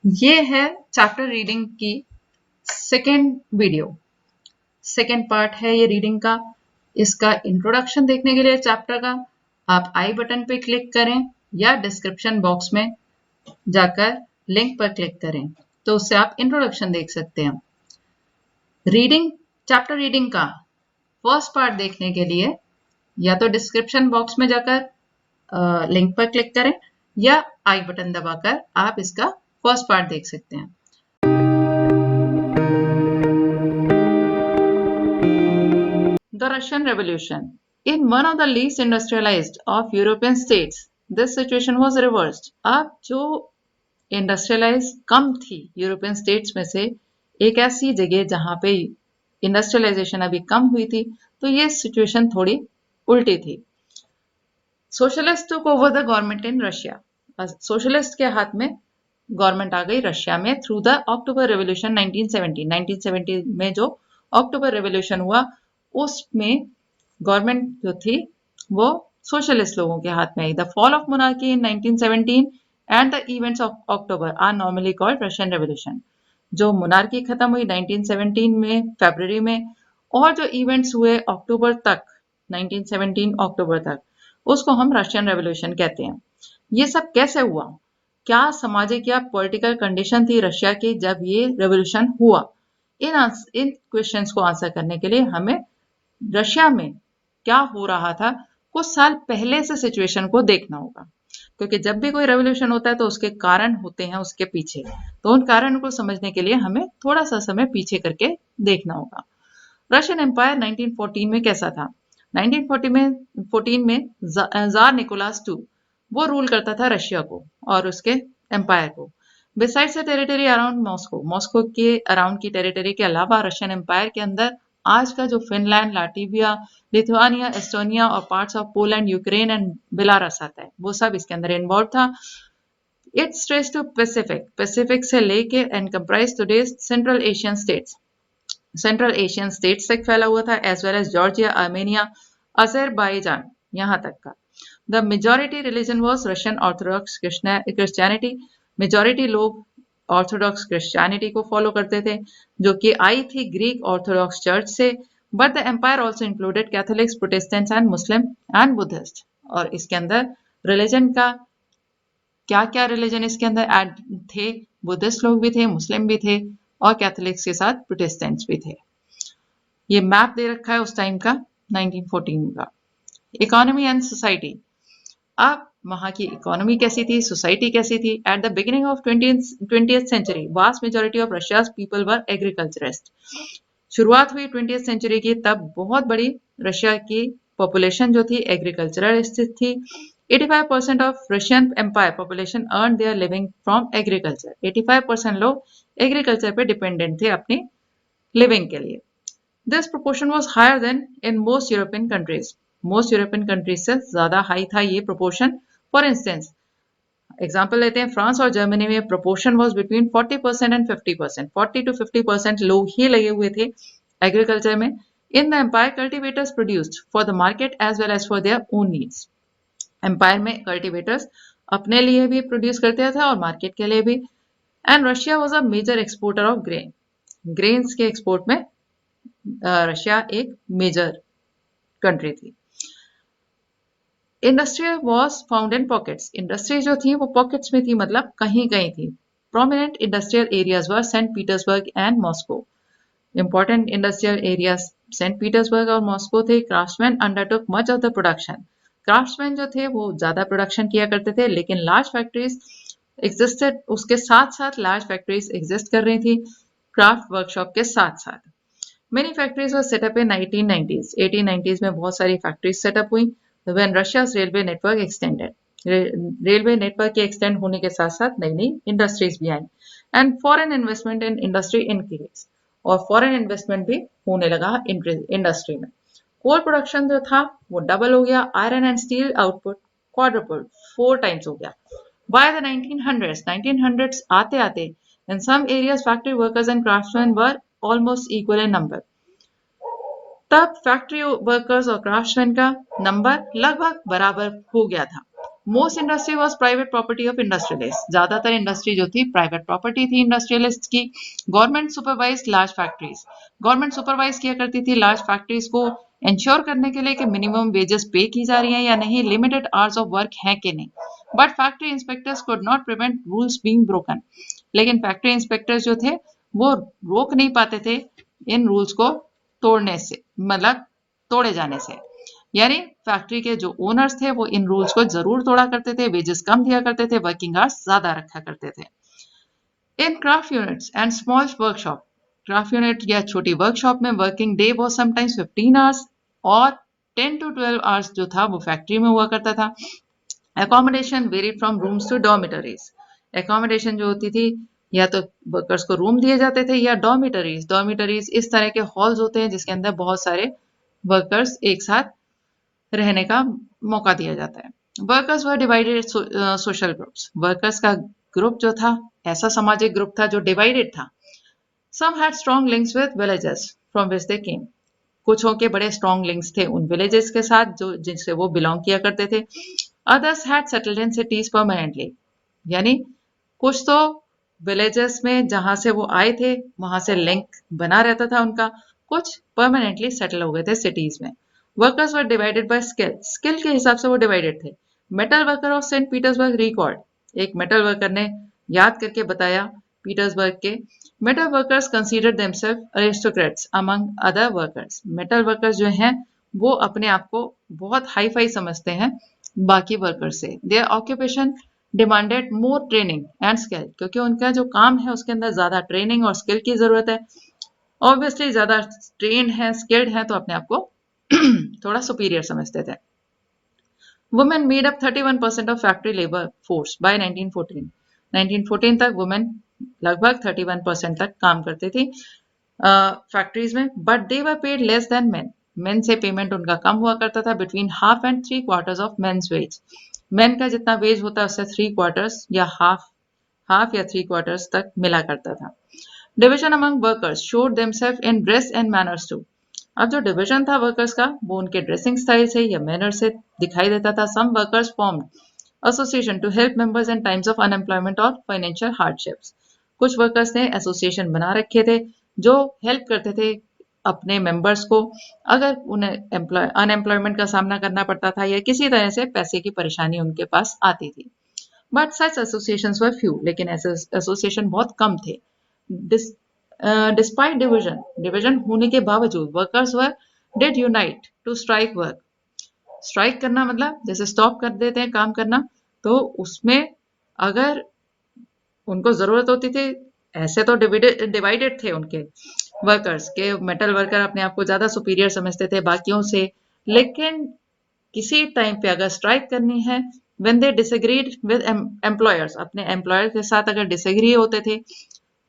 ये है chapter reading की सेकेंड वीडियो, सेकेंड पार्ट है ये रीडिंग का। इसका इंट्रोडक्शन देखने के लिए चैप्टर का आप आई बटन पे क्लिक करें या डिस्क्रिप्शन बॉक्स में जाकर लिंक पर क्लिक करें, तो उससे आप इंट्रोडक्शन देख सकते हैं। रीडिंग चैप्टर रीडिंग का फर्स्ट पार्ट देखने के लिए या तो डिस्क्रिप्शन बॉक्स में जाकर लिंक पर क्लिक करें या आई बटन दबाकर आप इसका फर्स्ट पार्ट देख सकते हैं। The Russian Revolution. In one of the least industrialized of European states, this situation was reversed. अब जो इंडस्ट्रियलाइज कम थी यूरोपियन स्टेट्स में से एक ऐसी जगह जहां पे इंडस्ट्रियलाइजेशन अभी कम हुई थी, तो ये सिचुएशन थोड़ी उल्टी थी। Socialist took over the government in Russia. Socialist के हाथ में गवर्नमेंट आ गई रशिया में थ्रू द अक्टूबर रेवोल्यूशन 1970 में जो अक्टूबर रेवोल्यूशन हुआ उसमें गवर्नमेंट जो थी वो सोशलिस्ट लोगों के हाथ में आई। The fall of monarchy in 1917 and the events of October are normally called Russian revolution. जो मोनार्की खत्म हुई 1917 में फरवरी में, और जो इवेंट्स हुए अक्टूबर तक 1917 अक्टूबर तक, उसको हम रशियन रेवोल्यूशन कहते हैं। ये सब कैसे हुआ, क्या सामाजिक या पॉलिटिकल कंडीशन थी रशिया की जब ये रेवोल्यूशन हुआ, इन क्वेश्चंस को आंसर करने के लिए हमें रशिया में क्या हो रहा था कुछ साल पहले से सिचुएशन को देखना होगा। क्योंकि जब भी कोई रेवोल्यूशन होता है तो उसके कारण होते हैं उसके पीछे, तो उन कारण को समझने के लिए हमें थोड़ा सा समय पीछे करके देखना होगा। रशियन एम्पायर 1914 में कैसा था? 1914 में जार निकोलास II वो रूल करता था रशिया को और उसके एम्पायर को। Besides the territory around Moscow, Moscow के अराउंड की टेरिटरी के अलावा रशियन एम्पायर के अंदर आज का जो फिनलैंड, लाटविया, लिथुआनिया, एस्टोनिया और parts of Poland, Ukraine and Belarus आता है, वो सब इसके अंदर इन्वॉल्व था। It stretch to Pacific, Pacific से लेके and comprise today central Asian states, central Asian states तक फैला हुआ था, as well as Georgia, Armenia, Azerbaijan यहाँ तक का। The majority religion was Russian Orthodox Christianity, majority लोग ऑर्थोडॉक्स क्रिश्चियनिटी को फॉलो करते थे जो कि आई थी ग्रीक ऑर्थोडॉक्स चर्च से। But the empire also included Catholics, Protestants and Muslim and Buddhist. और इसके अंदर रिलीजन का क्या क्या रिलीजन इसके अंदर ऐड थे, बुद्धिस्ट लोग भी थे, मुस्लिम भी थे और कैथोलिक्स के साथ प्रोटेस्टेंट्स भी थे। ये मैप दे रखा है उस टाइम का 1914 का। इकोनॉमी एंड सोसाइटी, अब वहां की इकोनॉमी कैसी थी, सोसाइटी कैसी थी? At the beginning of 20th century vast majority of Russia's people were agriculturist. शुरुआत हुई 20th सेंचुरी की, तब बहुत बड़ी रशिया की पॉपुलेशन जो थी एग्रीकल्चरलिस्ट थी। 85% of Russian empire population earn their living from agriculture. 85% लोग एग्रीकल्चर पे डिपेंडेंट थे अपनी लिविंग के लिए। This proportion was higher than in most European countries, most European countries से ज्यादा हाई था ये प्रोपोर्शन। फॉर इंस्टेंस एग्जाम्पल लेते हैं, फ्रांस और जर्मनी में proportion was between 40% and 50%, 40 to 50% लोग ही लगे हुए थे एग्रीकल्चर में। In the empire cultivators produced for the market as well as for their own needs. Empire में कल्टिवेटर्स अपने लिए भी प्रोड्यूस करते थे और मार्केट के लिए भी। And Russia was a major exporter of grain, grains के एक्सपोर्ट में रशिया एक मेजर कंट्री थी। Industry was found in pockets, industry जो थी वो पॉकेट्स में थी, मतलब कहीं कहीं थी। Prominent industrial areas were Saint Petersburg and Moscow, important industrial areas Saint Petersburg और मॉस्को थे। Craftsmen undertook much of the production, craftsmen जो थे वो ज्यादा प्रोडक्शन किया करते थे, लेकिन लार्ज फैक्ट्रीज एग्जिस्टेड, उसके साथ साथ लार्ज फैक्ट्रीज एग्जिस्ट कर रही थी क्राफ्ट वर्कशॉप के साथ साथ। Many factories were set up in 1990s, 1890s में बहुत सारी फैक्ट्रीज सेटअप हुई। When Russia's railway network extended, railway network के एक्सटेंड होने के साथ साथ नई नई इंडस्ट्रीज भी आई and foreign investment in industry increase, और फॉरेन इन्वेस्टमेंट भी होने लगा इंडस्ट्री में। कोल प्रोडक्शन जो था वो डबल हो गया, iron and steel output quadruple, 4 times हो गया। बाय द 1900s आते आते in some areas factory workers and craftsmen were almost equal in number, तब फैक्ट्री वर्कर्स और क्राफ्ट्समैन का नंबर लगभग बराबर हो गया था। Most industry was private property of industrialist, ज्यादातर इंडस्ट्री जो थी प्राइवेट प्रॉपर्टी थी इंडस्ट्रियलिस्ट की. Government supervise large factories, government supervise किया करती थी लार्ज फैक्ट्रीज को इंश्योर करने के लिए कि मिनिमम वेजेस पे की जा रही हैं या नहीं, लिमिटेड आवर्स ऑफ वर्क है कि नहीं. But factory inspectors could not prevent rules being broken, लेकिन फैक्ट्री इंस्पेक्टर्स जो थे वो रोक नहीं पाते थे इन रूल्स को तोड़ने से, मतलब तोड़े जाने से. यानी फैक्ट्री के जो ओनर्स थे वो इन रूल्स को जरूर तोड़ा करते थे, वेजेस कम दिया करते थे, वर्किंग आवर्स ज्यादा रखा करते थे. इन craft units and small workshop, craft unit या छोटी वर्कशॉप में working day was sometimes 15 hours और 10 to 12 आवर्स जो था वो फैक्ट्री में हुआ करता था. Accommodation varied from rooms to dormitories, accommodation जो होती थी या तो वर्कर्स को रूम दिए जाते थे या डॉर्मिटरीज. डॉर्मिटरीज इस तरह के हॉल्स होते हैं जिसके अंदर बहुत सारे वर्कर्स एक साथ रहने का मौका दिया जाता है. Workers were divided social groups, workers का ग्रुप जो था ऐसा सामाजिक ग्रुप था जो डिवाइडेड था. Some had strong links with villages from which they came, कुछों के बड़े स्ट्रॉन्ग लिंक्स थे उन विलेजेस के साथ जो जिनसे वो बिलोंग किया करते थे. Others had settled in cities permanently, यानी कुछ तो विलेजेस में जहां से वो आए थे वहां से लिंक बना रहता था उनका, कुछ परमानेंटली सेटल हो गए थे सिटीज में. Workers were divided by skill, skill के हिसाब से वो डिवाइडेड थे. Metal worker of Saint Petersburg record, एक मेटल वर्कर ने याद करके बताया पीटर्सबर्ग के, metal workers consider themselves aristocrats among other workers, metal workers जो हैं वो अपने आप को बहुत हाई फाई समझते हैं बाकी वर्कर से. Their occupation demanded more training and skill, क्योंकि उनका जो काम है उसके अंदर ज्यादा ट्रेनिंग और स्किल की जरूरत है. ऑब्वियसली ज्यादा ट्रेन है स्किल्ड है तो अपने आप को थोड़ा सुपीरियर समझते थे. Women made up 31% of factory labour force by 1914, 1914 तक वुमेन लगभग 31% तक काम करती थी फैक्ट्रीज में. But they were paid less than men, men से पेमेंट उनका कम हुआ करता था. Between half and 3/4 of men's wage, men का जितना वेज होता है उससे 3/4 या हाफ या 3/4 तक मिला करता था. Division among workers showed themselves in dress and manners too, अब जो डिविजन था वर्कर्स का वो उनके ड्रेसिंग स्टाइल से या मैनर से दिखाई देता था. Some workers formed association to help members in times of unemployment और फाइनेंशियल हार्डशिप्स, कुछ वर्कर्स ने एसोसिएशन बना रखे थे जो हेल्प करते थे अपने मेंबर्स को अगर उन्हें अनएम्प्लॉयमेंट का सामना करना पड़ता था या किसी तरह से पैसे की परेशानी उनके पास आती थी. But such associations were few, लेकिन ऐसे एसोसिएशन बहुत कम थे. डिस्पाइट डिविजन, डिविजन होने के बावजूद workers were did unite to strike work, strike करना मतलब जैसे स्टॉप कर देते हैं काम करना, तो उसमें अगर उनको जरूरत होती थी, ऐसे तो डिवाइडेड थे उनके वर्कर्स के, मेटल वर्कर अपने आप को ज्यादा सुपीरियर समझते थे बाकियों से, लेकिन किसी टाइम पे अगर स्ट्राइक करनी है, when they disagreed with employers, अपने एम्प्लॉयर के साथ अगर डिसएग्री होते थे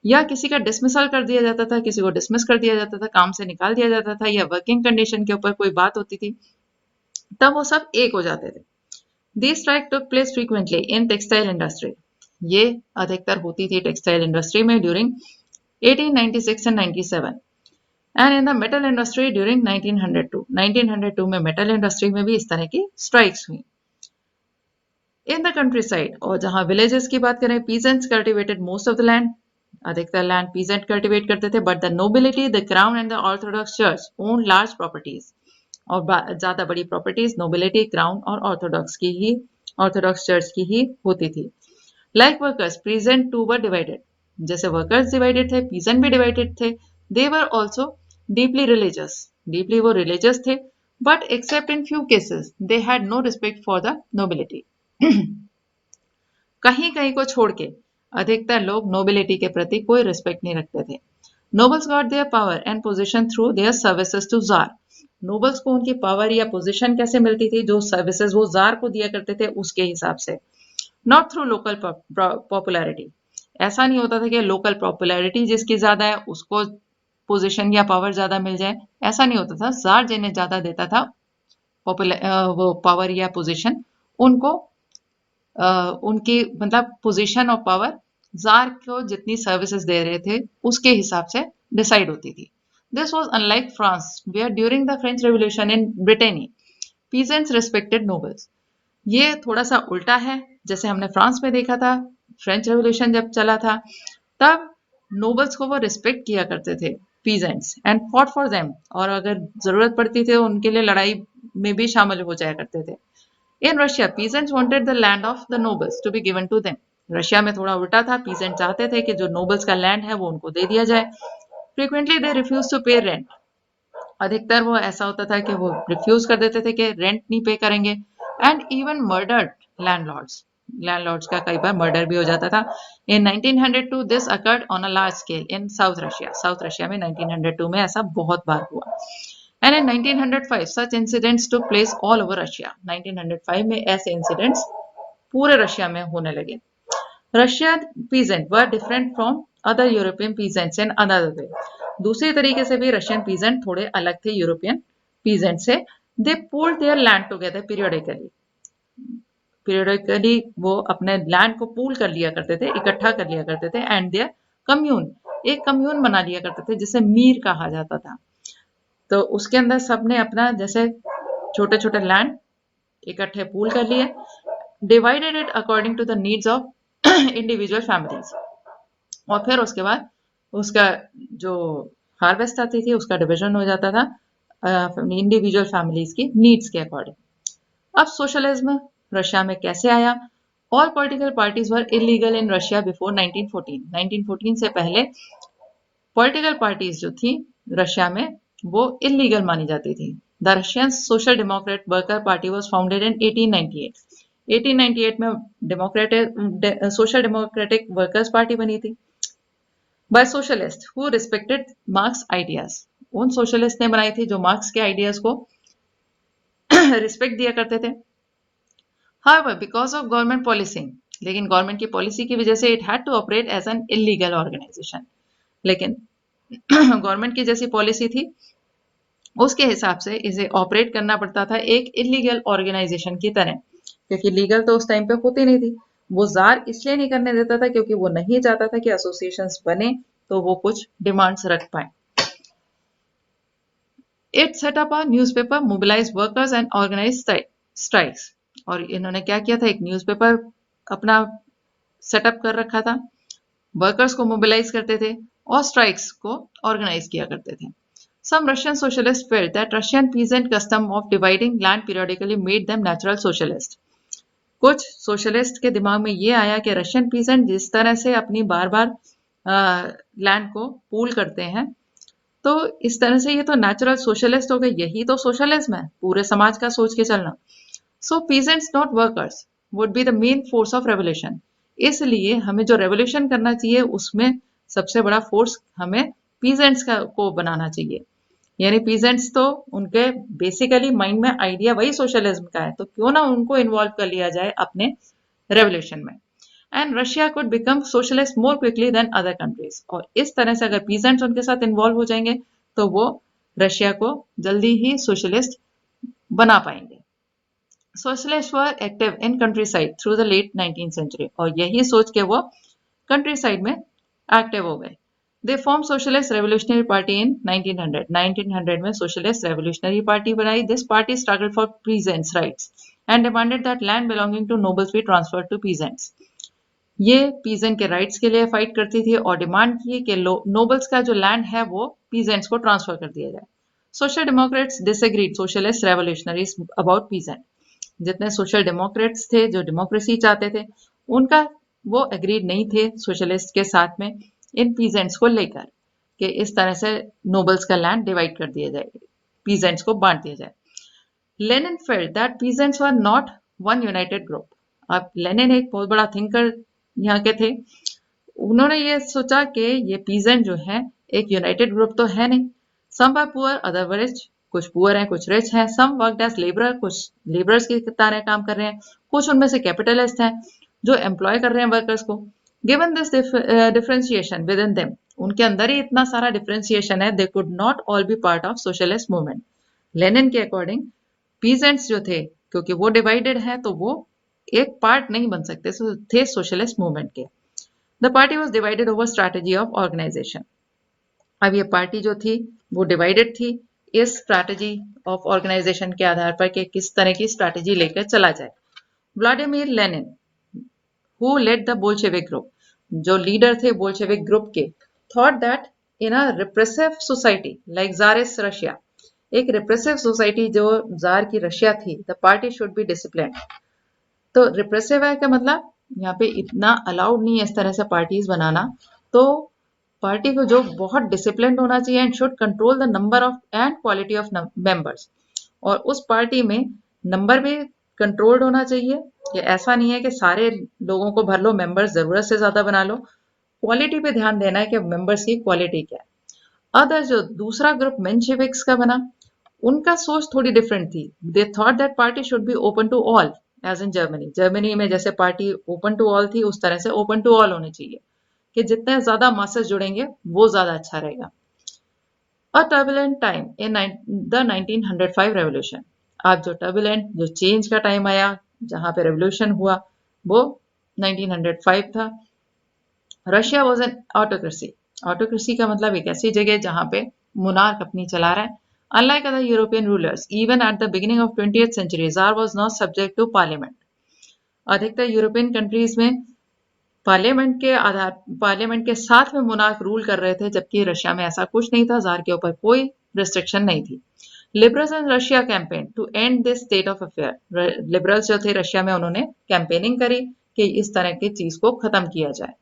या किसी का डिसमिसल कर दिया जाता था, किसी को डिसमिस कर दिया जाता था, काम से निकाल दिया जाता था, या वर्किंग कंडीशन के ऊपर कोई बात होती थी, तब वो सब एक हो जाते थे. This strike took place frequently in textile industry, ये अधिकतर होती थी टेक्सटाइल इंडस्ट्री में during 1896 and 97, and in the metal industry during 1902, 1902 में मेटल इंडस्ट्री में भी इस तरह की स्ट्राइक्स हुई. इन द कंट्री साइड, और जहां विलेजेस की बात करें, peasants cultivated most of the land, अधिकतर लैंड पीजेंट कल्टिवेट करते थे. But the nobility, the crown and the orthodox church own large properties, और ज्यादा बड़ी प्रॉपर्टीज नोबिलिटी, क्राउन और ऑर्थोडॉक्स चर्च की ही होती थी. Like workers peasant too were divided, जैसे वर्कर्स डिवाइडेड थे पीजेंट भी डिवाइडेड थे. They were also deeply religious, deeply वो रिलीजियस थे. But except in few cases they had no respect for the nobility. कहीं कहीं को छोड़ के अधिकतर लोग नोबिलिटी के प्रति कोई रिस्पेक्ट नहीं रखते थे. Nobles got their power and position through their services to tsar, nobles को उनकी पावर या पोजीशन कैसे मिलती थी, जो सर्विसेज वो जार को दिया करते थे उसके हिसाब से. नॉट थ्रू लोकल पॉपुलैरिटी, ऐसा नहीं होता था कि लोकल पॉपुलैरिटी जिसकी ज्यादा है उसको पोजीशन या पावर ज्यादा मिल जाए, ऐसा नहीं होता था. जार जिन्हें ज्यादा देता था वो पावर या पोजीशन, उनको उनकी मतलब पोजीशन और पावर जार को जितनी सर्विसेज दे रहे थे उसके हिसाब से डिसाइड होती थी. This was unlike France where during the French revolution in Britain peasants respected nobles, ये थोड़ा सा उल्टा है, जैसे हमने फ्रांस में देखा था, फ्रेंच रेवोल्यूशन जब चला था, तब नोबल्स को वो रिस्पेक्ट किया करते थे peasants and fought for them, और अगर जरूरत पड़ती थी उनके लिए लड़ाई में भी शामिल हो जाया करते थे। In Russia peasants wanted the land of the nobles to be given to them. Russia में थोड़ा उल्टा था, पीजेंट चाहते थे कि जो नोबल्स का लैंड है वो उनको दे दिया जाए। फ्रीक्वेंटली दे रिफ्यूज टू पे रेंट। अधिकतर वो ऐसा होता था कि वो रिफ्यूज कर देते थे कि रेंट नहीं पे करेंगे। And even murdered landlords, landlords का कई बार मर्डर भी हो जाता था। इन 1902 this occurred on a large scale in south Russia. South Russia में 1902 में ऐसा बहुत बार हुआ। And in 1905 such incidents took place all over Russia. 1905 में ऐसे इंसिडेंट्स पूरे रशिया में होने लगे। Russian peasants were different from other European peasants in another way. दूसरी तरीके से भी रशियन पीजेंट थोड़े अलग थे यूरोपियन पीजेंट से। दे pulled their land together periodically. Periodically वो अपने लैंड को पूल कर लिया करते थे, इकट्ठा कर लिया करते थे। एंड देयर कम्यून, एक कम्यून बना लिया करते थे जिसे मीर कहा जाता था। तो उसके अंदर सबने अपना जैसे छोटे छोटे लैंड इकट्ठे पूल कर लिए, divided it according to the needs of individual families. और फिर उसके बाद उसका जो हार्वेस्ट आती थी उसका डिवीजन हो जाता था इंडिविजुअल फैमिलीज की नीड्स के अकॉर्डिंग। अब सोशलिज्म रशिया में कैसे आया? All political parties were illegal in Russia before 1914। 1914 से पहले पॉलिटिकल पार्टीज जो थी रशिया में वो इलीगल मानी जाती थी। The Russian social democrat worker party was founded in 1898। 1898 में democratic social democratic workers party बनी थी by socialist who respected Marx ideas. उन सोशलिस्ट ने बनाई थी जो मार्क्स के आइडियाज को रिस्पेक्ट दिया करते थे। However, because of government policy, लेकिन गवर्नमेंट की पॉलिसी की वजह से it had to operate as an illegal organisation. लेकिन गवर्नमेंट की जैसी पॉलिसी थी उसके हिसाब से इसे ऑपरेट करना पड़ता था एक इलीगल ऑर्गेनाइजेशन की तरह, क्योंकि लीगल तो उस टाइम पे होती नहीं थी। वो जार इसलिए नहीं करने देता था क्योंकि वो नहीं चाहता था कि एसोसिएशंस बने तो वो कुछ डिमांड्स रख पाए। It set up a newspaper, mobilise workers and organise strikes. और इन्होंने क्या किया था, एक न्यूज़पेपर अपना सेटअप कर रखा था, वर्कर्स को मोबिलाइज करते थे और स्ट्राइक्स को ऑर्गेनाइज किया करते थे। Some Russian socialists felt that Russian peasant custom of dividing land periodically made them natural socialists. कुछ सोशलिस्ट के दिमाग में ये आया कि रशियन पीजेंट जिस तरह से अपनी बार बार लैंड को पूल करते हैं, तो इस तरह से ये तो नेचुरल सोशलिस्ट हो गए, यही तो सोशलिज्म है, पूरे समाज का सोच के चलना। So peasants not workers would be the main force of revolution. इसलिए हमें जो रेवोल्यूशन करना चाहिए उसमें सबसे बड़ा फोर्स हमें पीजेंट्स का को बनाना चाहिए। यानी पीजेंट्स तो उनके बेसिकली माइंड में आइडिया वही सोशलिज्म का है, तो क्यों ना उनको इन्वॉल्व कर लिया जाए अपने रेवोल्यूशन में। And Russia could become socialist more quickly than other countries. और इस तरह से अगर पीजेंट्स उनके साथ इन्वॉल्व हो जाएंगे तो वो रशिया को जल्दी ही सोशलिस्ट बना पाएंगे। Socialist were active in countryside through the late 19th century. और यही सोच के वो कंट्री साइड में एक्टिव हो गए। They form socialist revolutionary party in 1900। 1900 में सोशलिस्ट रेवोल्यूशनरी पार्टी बनाई। This party struggle for peasants rights and demanded that land belonging to nobles be transferred to peasants. ये पीजेंट के राइट्स के लिए fight करती थी और डिमांड की कि नोबल्स का जो लैंड है वो पीजेंट्स को ट्रांसफर कर दिया जाए। Social Democrats disagreed socialist revolutionaries about peasant. जितने सोशल डेमोक्रेट्स थे जो डेमोक्रेसी चाहते थे, उनका वो एग्रीड नहीं थे सोशलिस्ट के साथ में इन पीजेंट्स को लेकर कि इस तरह से नोबल्स का लैंड डिवाइड कर दिया जाए, पीजेंट्स को बांट दिया जाए। Lenin felt that peasants were not one United group. अब लेनिन एक बहुत बड़ा थिंकर यहाँ के थे, उन्होंने ये सोचा कि ये पीजेंट जो है एक यूनाइटेड ग्रुप तो है नहीं। Some are poor other were rich, कुछ पुअर हैं कुछ रिच हैं। सम वर्कड एज लेबरर, कुछ लेबरर्स की तरह काम कर रहे हैं, कुछ उनमें से कैपिटलिस्ट हैं जो एम्प्लॉय कर रहे हैं वर्कर्स को। Given this differentiation with in them, उनके अंदर ही इतना सारा डिफरेंशिएशन है, they could not all B part of socialist movement. Lenin के अकॉर्डिंग पीजेंट्स जो थे क्योंकि वो डिवाइडेड है तो वो एक पार्ट नहीं बन सकते थे सोशलिस्ट मूवमेंट के। The party was divided over strategy of organisation. अब ये पार्टी जो थी वो डिवाइडेड थी इस स्ट्रैटेजी ऑफ ऑर्गेनाइजेशन के आधार पर कि किस तरह की स्ट्रैटेजी लेकर चला जाए। Vladimir Lenin who led the Bolshevik group, जो लीडर थे बोल्शेविक ग्रुप के, thought that in a repressive society like Tsarist Russia, एक रिप्रेसिव सोसाइटी जो जार की रशिया थी, the party should be discipline. तो रिप्रेसिव है क्या मतलब, यहाँ पे इतना अलाउड नहीं है इस तरह से पार्टीज बनाना। तो पार्टी को जो बहुत डिसिप्लिन होना चाहिए and should control the number of and quality of members, और उस पार्टी में नंबर भी कंट्रोल्ड होना चाहिए। ये ऐसा नहीं है कि सारे लोगों को भर लो, मेंबर्स जरूरत से ज्यादा बना लो। क्वालिटी पे ध्यान देना है कि मेंबर्स की क्वालिटी क्या है। अदर जो दूसरा ग्रुप मेंशेविक्स का बना, उनका सोच थोड़ी डिफरेंट थी। They thought that party should be open to all, as in Germany. Germany में जैसे पार्टी ओपन टू ऑल थी, उस तरह से ओपन टू ऑल होनी चाहिए कि जितने ज्यादा मासेस जुड़ेंगे वो ज्यादा अच्छा रहेगा। A turbulent time in the 1905 revolution. अब जो टर्बुलेंट, जो चेंज का टाइम आया, जहां पे रेवोल्यूशन हुआ, वो 1905 था। Russia was an autocracy. Autocracy का मतलब एक ऐसी जगह जहां पे मुनार्क अपनी चला रहा है। Unlike other European rulers, even at the beginning of 20th century, Tsar was not subject to parliament. अधिकतर यूरोपियन कंट्रीज में पार्लियामेंट के साथ में मुनार्क रूल कर रहे थे, जबकि रशिया में ऐसा कुछ नहीं था। जार के ऊपर कोई रिस्ट्रिक्शन नहीं थी। Liberals in Russia campaign to end this state of affair. Liberals जो थे रशिया में, उन्होंने कैंपेनिंग करी कि इस तरह की चीज को खत्म किया जाए।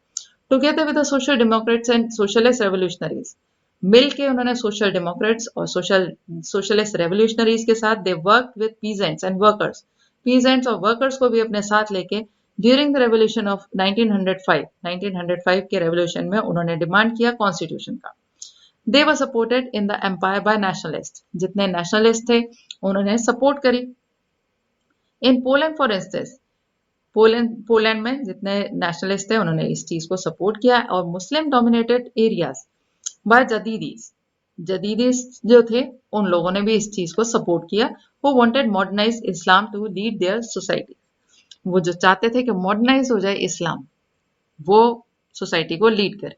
Together with the social democrats and socialist revolutionaries, मिल के उन्होंने सोशल डेमोक्रेट्स और सोशलिस्ट रेवोल्यूशनरीज के साथ they work with peasants and workers. Peasants और वर्कर्स को भी अपने साथ लेके ड्यूरिंग द रेवोल्यूशन ऑफ 1905 के रेवोल्यूशन में उन्होंने डिमांड किया कॉन्स्टिट्यूशन का। They were supported in the empire by nationalist. जितने नेशनलिस्ट थे उन्होंने सपोर्ट करी। In Poland for instance, Poland में जितने नेशनलिस्ट थे उन्होंने इस चीज को सपोर्ट किया। और मुस्लिम डोमिनेटेड एरियाज बाय जदीदीस जो थे, उन लोगों ने भी इस चीज को सपोर्ट किया। वो wanted modernise Islam to lead their society. वो जो चाहते थे कि मॉडर्नाइज हो जाए इस्लाम, वो सोसाइटी को लीड करे,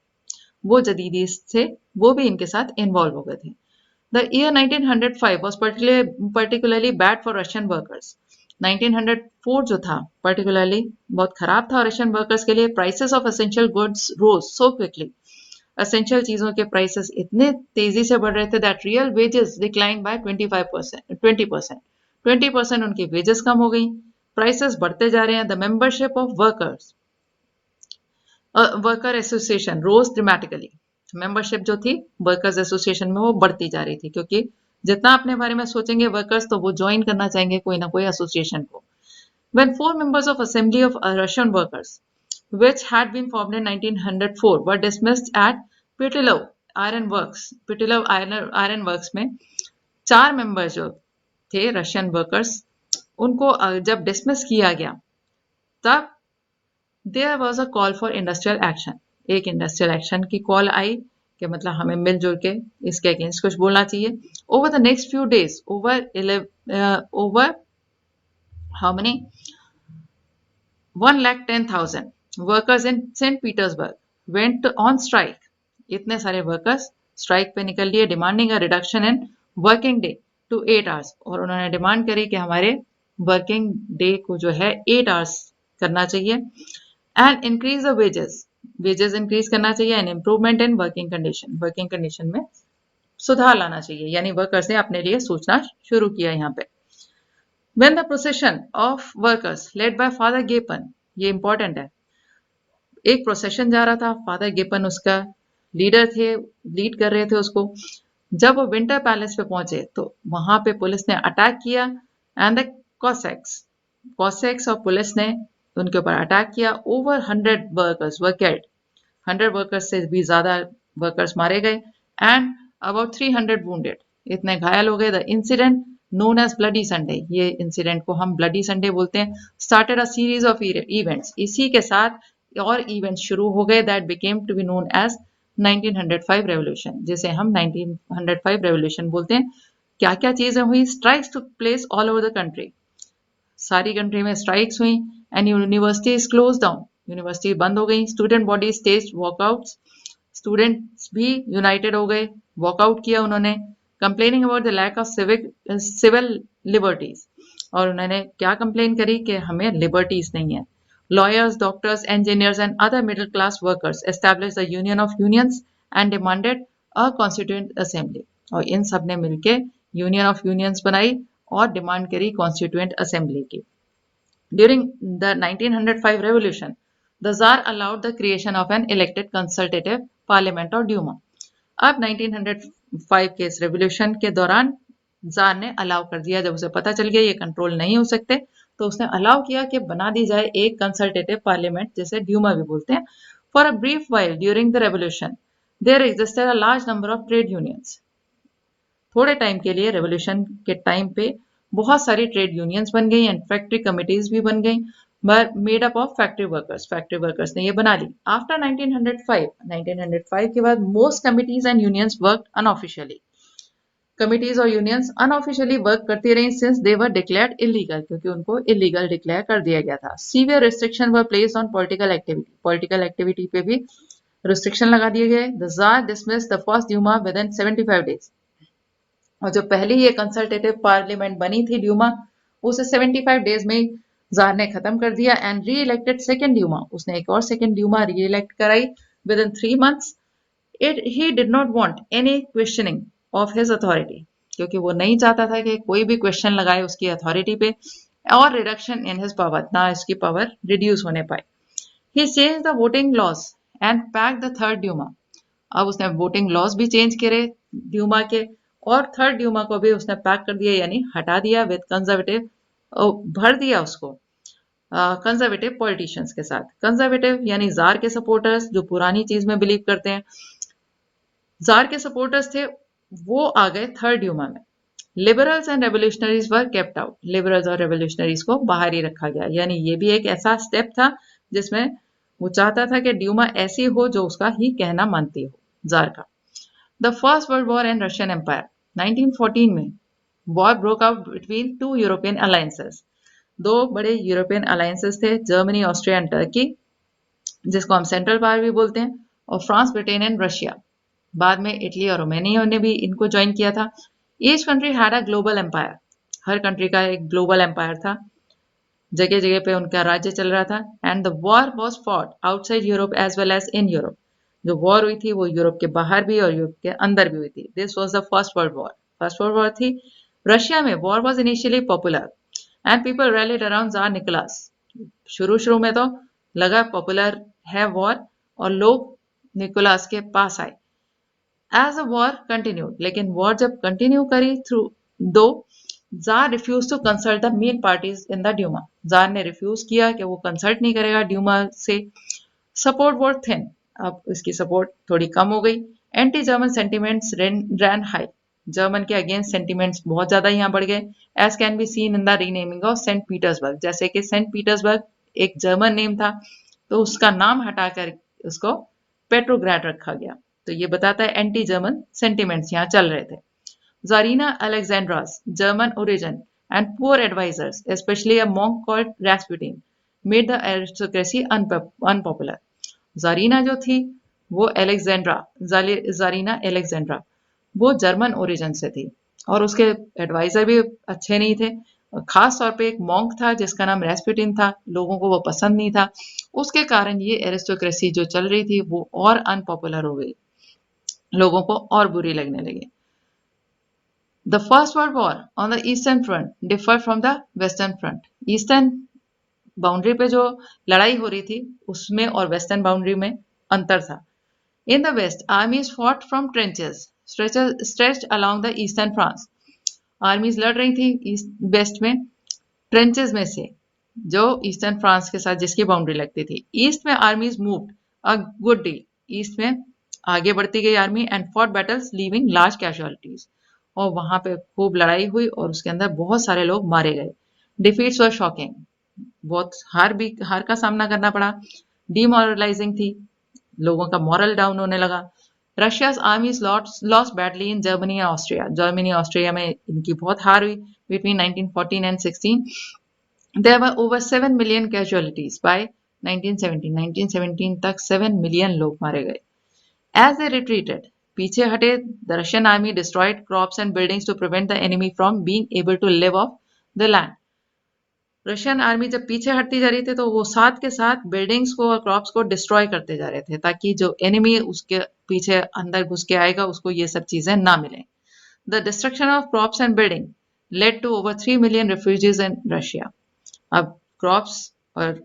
वो जदीदीस थे, वो भी इनके साथ इन्वॉल्व हो गए थे। The year 1905 was particularly bad for Russian workers. 1904 जो था particularly बहुत खराब था रशियन वर्कर्स के लिए। Prices of essential goods rose so quickly. Essential चीजों के प्राइसेस इतने तेजी से बढ़ रहे थे that real wages decline by 20% उनकी वेजेस कम हो गई। प्राइसेस बढ़ते जा रहे हैं। The membership of worker association rose dramatically. Membership जो थी वर्कर्स एसोसिएशन में, वो बढ़ती जा रही थी, क्योंकि जितना अपने बारे में सोचेंगे वर्कर्स, तो वो ज्वाइन करना चाहेंगे कोई ना कोई एसोसिएशन को। When 4 members of Assembly of Russian Workers, which had been formed in 1904, were dismissed at Petilov Iron Works, Petilov Iron Works में 4 मेंबर जो थे रशियन वर्कर्स, उनको जब डिसमिस किया गया, तब there was a call for industrial action. एक industrial action की कॉल आई कि मतलब हमें मिलजुल के इसके अगेंस्ट कुछ बोलना चाहिए। Over the next few days, over how many 110,000 workers in Saint Petersburg went on strike. इतने सारे वर्कर्स स्ट्राइक पे निकल लिए, demanding a reduction in working day to 8 hours. और उन्होंने डिमांड करी कि हमारे वर्किंग डे को जो है 8 आवर्स करना चाहिए। And increase the wages increase करना चाहिए। And improvement in working condition में सुधार लाना चाहिए। यानी वर्कर्स ने अपने लिए सोचना शुरू किया यहाँ पे। When the procession of workers led by Father Gapon, ये इंपॉर्टेंट है, एक प्रोसेशन जा रहा था, फादर गेपन उसका लीडर थे, लीड कर रहे थे उसको। जब वो विंटर पैलेस पे पहुंचे तो वहां पे पुलिस ने अटैक किया एंड द कॉसेक्स और पुलिस ने उनके ऊपर अटैक किया। Over 100 workers were killed. 100 workers से भी ज्यादा वर्कर्स मारे गए एंड अबाउट 300 वुंडेड। इतने घायल हो गए। The incident known as bloody Sunday, ये इंसिडेंट को हम ब्लडी संडे बोलते हैं, started a series of events. इसी के साथ और इवेंट्स शुरू हो गए that became to be known as 1905 revolution, जिसे हम 1905 रेवोल्यूशन बोलते हैं। क्या क्या चीजें हुई? Strikes took place all over the country. सारी कंट्री में स्ट्राइक्स हुई। And universities close down, university बंद हो गई। Student body stage walkouts, students भी यूनाइटेड हो गए, वॉकआउट किया उन्होंने। Complaining about the lack of civil liberties, और उन्होंने क्या कंप्लेन करी कि हमें लिबर्टीज नहीं है। Lawyers, doctors, engineers and other middle class workers established the Union of Unions and demanded a constituent assembly। और इन सब ने मिलके यूनियन ऑफ यूनियंस बनाई और डिमांड करी कॉन्स्टिट्यूएंट असेंबली की। During the 1905 revolution, the Tsar allowed the creation of an elected consultative parliament or Duma। अब 1905 के इस रेवोल्यूशन के दौरान जार ने अलाउ कर दिया, जब उसे पता चल गया ये कंट्रोल नहीं हो सकते, तो उसने अलाउ किया कि बना दी जाए एक कंसल्टेटिव पार्लियामेंट, जिसे ड्यूमा भी बोलते हैं। For a brief while during the revolution there existed a large number of trade unions. थोड़े टाइम के लिए रेवोल्यूशन के टाइम पे बहुत सारी ट्रेड यूनियंस बन गई एंड फैक्ट्री कमिटीज भी बन गई, made up of factory workers ने ये बना ली। आफ्टर 1905 के बाद most committees and unions work unofficially. Committees और यूनियंस अनऑफिशियली वर्क करती रही since they were declared illegal, क्योंकि उनको इलीगल डिक्लेयर कर दिया गया था। Severe restriction were placed on political activity पे भी रिस्ट्रिक्शन लगा दिए गए। The tsar dismissed the first Duma within 75 days. और जो पहली ये कंसल्टेटिव पार्लियामेंट बनी थी ड्यूमा, उसे 75 डेज में जार ने खत्म कर दिया and re elected second Dumas. उसने एक और सेकेंड ड्यूमा री इलेक्ट कराई with in 3 months। He did not want any questioning of his authority, क्योंकि वो नहीं चाहता था कि कोई भी क्वेश्चन लगाए उसकी अथॉरिटी पे, और रिडक्शन इन हिज पावर, ना इसकी पावर रिड्यूस होने पाए। He change the voting laws and pack the third Duma. अब उसने वोटिंग लॉज भी चेंज करे ड्यूमा के, और थर्ड ड्यूमा को भी उसने पैक कर दिया, यानी हटा दिया विद कंजर्वेटिव, भर दिया उसको कंजर्वेटिव पॉलिटिशियंस के साथ। कंजर्वेटिव यानी जार के सपोर्टर्स, जो पुरानी चीज में बिलीव करते हैं। जार के सपोर्टर्स थे वो आ गए थर्ड ड्यूमा में। Liberals and revolutionaries were kept out. Liberals और रेवोल्यूशनरीज को बाहर ही रखा गया, यानी ये भी एक ऐसा स्टेप था जिसमें वो चाहता था कि ड्यूमा ऐसी हो जो उसका ही कहना मानती हो, जार का। The first world war and Russian empire. 1914 में war broke out between two European alliances. दो बड़े यूरोपियन अलायंसेस थे, जर्मनी, ऑस्ट्रिया एंड टर्की, जिसको हम सेंट्रल पावर भी बोलते हैं, और फ्रांस, ब्रिटेन एंड रशिया। बाद में इटली और रोमेनिया ने भी इनको ज्वाइन किया था। Each country had a global empire. हर कंट्री का एक ग्लोबल एम्पायर था, जगह जगह पे उनका राज्य चल रहा था। And the war was fought outside Europe as well as in Europe. जो वॉर हुई थी वो यूरोप के बाहर भी और यूरोप के अंदर भी हुई थी। This was the first world war. First world war थी रशिया में। War was initially popular and people rallied around tsar Nicholas. शुरू शुरू में तो लगा पॉपुलर है वॉर, और लोग निकोलस के पास आए। एज अ वॉर कंटिन्यूड, लेकिन वॉर जब कंटिन्यू करी through though, tsar refuse to consult the main parties in the Duma. Tsar ने रिफ्यूज किया कि वो कंसल्ट नहीं करेगा ड्यूमा से। सपोर्ट वॉर थिन, अब इसकी सपोर्ट थोड़ी कम हो गई। Anti German sentiments ran high. German के अगेंस्ट सेंटिमेंट्स बहुत ज्यादा यहाँ बढ़ गए। As can be seen in the renaming of Saint Petersburg. जैसे कि सेंट पीटर्सबर्ग एक जर्मन नेम था, तो उसका नाम हटाकर उसको पेट्रोग्राड रखा गया। तो ये बताता है एंटी जर्मन सेंटिमेंट्स यहाँ चल रहे थे। Zarina Alexandra's German origin and poor advisors, especially a monk called Rasputin, made the aristocracy unpopular। जारीना जो थी वो जारीना एलेक्जेंड्रा, वो जर्मन ओरिजिन से थी, और उसके एडवाइजर भी अच्छे नहीं थे। खास तौर पे एक मॉन्क था जिसका नाम रेस्पुटिन था, लोगों को वो पसंद नहीं था। उसके कारण ये एरिस्टोक्रेसी जो चल रही थी वो और अनपॉपुलर हो गई, लोगों को और बुरी लगने लगी। The First World War on the Eastern Front differed from the Western Front। Eastern boundary पे जो लड़ाई हो रही थी उसमें और वेस्टर्न बाउंड्री में अंतर था। In the West, armies fought from trenches stretched along the eastern France। आर्मीज लड़ रही थी ईस्ट वेस्ट में, ट्रेंचेस में से, जो ईस्टर्न फ्रांस के साथ जिसकी बाउंड्री लगती थी। ईस्ट में आर्मीज moved a good deal. East में आगे बढ़ती गई army and fought battles leaving large casualties. और वहां पे खूब लड़ाई हुई और उसके अंदर बहुत सारे लोग मारे गए। डिफीट्स वर शॉकिंग, बहुत हार का सामना करना पड़ा। डीमोरलाइजिंग थी, लोगों का मॉरल डाउन होने लगा। रशिया's armies lost badly in Germany and Austria। Germany Austria में इनकी बहुत हार हुई between 1914 and 16। There were over 7 million casualties by 1917। 1917 तक 7 मिलियन लोग मारे गए। As they retreated, पीछे हटे, the Russian army destroyed crops and buildings to prevent the enemy from being able to live off the land। Russian army जब पीछे हटती जा रही थी तो वो साथ के साथ बिल्डिंग्स को और क्रॉप्स को डिस्ट्रॉय करते जा रहे थे ताकि जो एनिमी उसके पीछे अंदर घुस के आएगा उसको ये सब चीजें ना मिले। The destruction of crops and building led to over 3 million refugees in Russia. अब क्रॉप्स और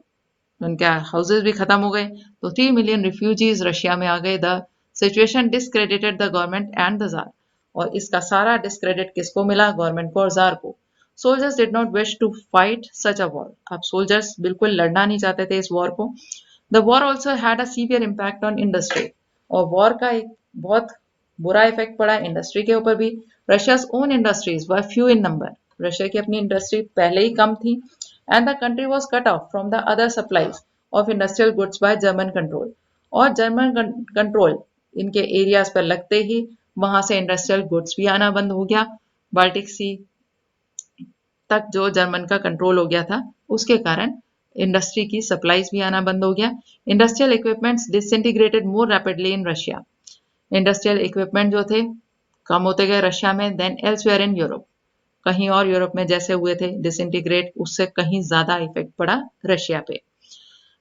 उनके हाउसेज भी खत्म हो गए तो 3 मिलियन रिफ्यूजीज रशिया में आ गए। The situation discredited the government and the jar. और इसका सारा डिस्क्रेडिट किसको मिला? गवर्नमेंट को और जार को। Soldiers did not wish to fight such a war. अब सोल्जर्स बिल्कुल लड़ना नहीं चाहते थे इस वॉर को। The war also had a severe impact on industry. और वॉर का एक बहुत बुरा इफेक्ट पड़ा इंडस्ट्री के ऊपर भी। Russia's own industries were few in number. Russia की अपनी इंडस्ट्री पहले ही कम थी and the country was cut off from the other supplies of industrial goods by German control। और जर्मन कंट्रोल इनके एरियाज पर लगते ही वहां से इंडस्ट्रियल गुड्स भी आना बंद हो गया। बाल्टिक सी तक जो जर्मन का कंट्रोल हो गया था उसके कारण इंडस्ट्री की सप्लाईज भी आना बंद हो गया। Industrial equipments disintegrated more rapidly in Russia. Industrial equipment जो थे कम होते गए रशिया में देन एल्सवेयर इन यूरोप। कहीं और यूरोप में जैसे हुए थे डिसइंटीग्रेट उससे कहीं ज्यादा इफेक्ट पड़ा रशिया पे।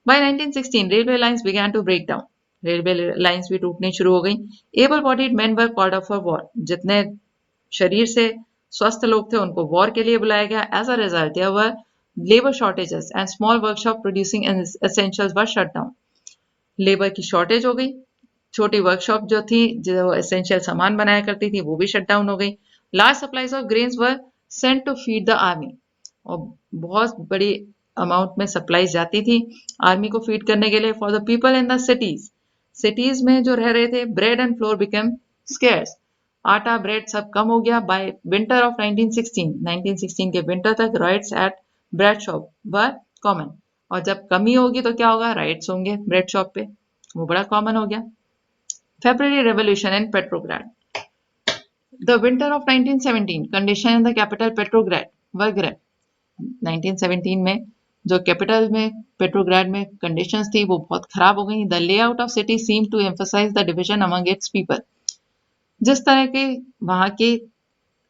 By 1916 railway lines began to break down. Railway lines भी टूटनी शुरू हो गई। Able bodied men were called up for war. जितने शरीर से स्वस्थ लोग थे उनको वॉर के लिए बुलाया गया। As a result there were labour shortages and small workshop producing essentials were shut down. Labour की शॉर्टेज हो गई। छोटी वर्कशॉप जो थी जो एसेंशियल सामान बनाया करती थी वो भी शट डाउन हो गई। Large supplies of grains were sent to feed the army. और बहुत बड़ी अमाउंट में सप्लाईज जाती थी आर्मी को फीड करने के लिए। For the people in the cities. Cities में जो रह रहे थे bread and floor become scarce. आटा ब्रेड सब कम हो गया। बाय विंटर ऑफ 1916 के विंटर तक riots at bread shop were common. और जब कमी होगी तो क्या होगा? राइट्स होंगे ब्रेड शॉप पे। वो बड़ा कॉमन हो गया। February Revolution in Petrograd. The winter of 1917 conditions in the capital Petrograd were grim। 1917 में जो कैपिटल में पेट्रोग्राड में कंडीशंस थी वो बहुत खराब हो गई। The layout of city seem to emphasise the division among its people. जिस तरह की वहां की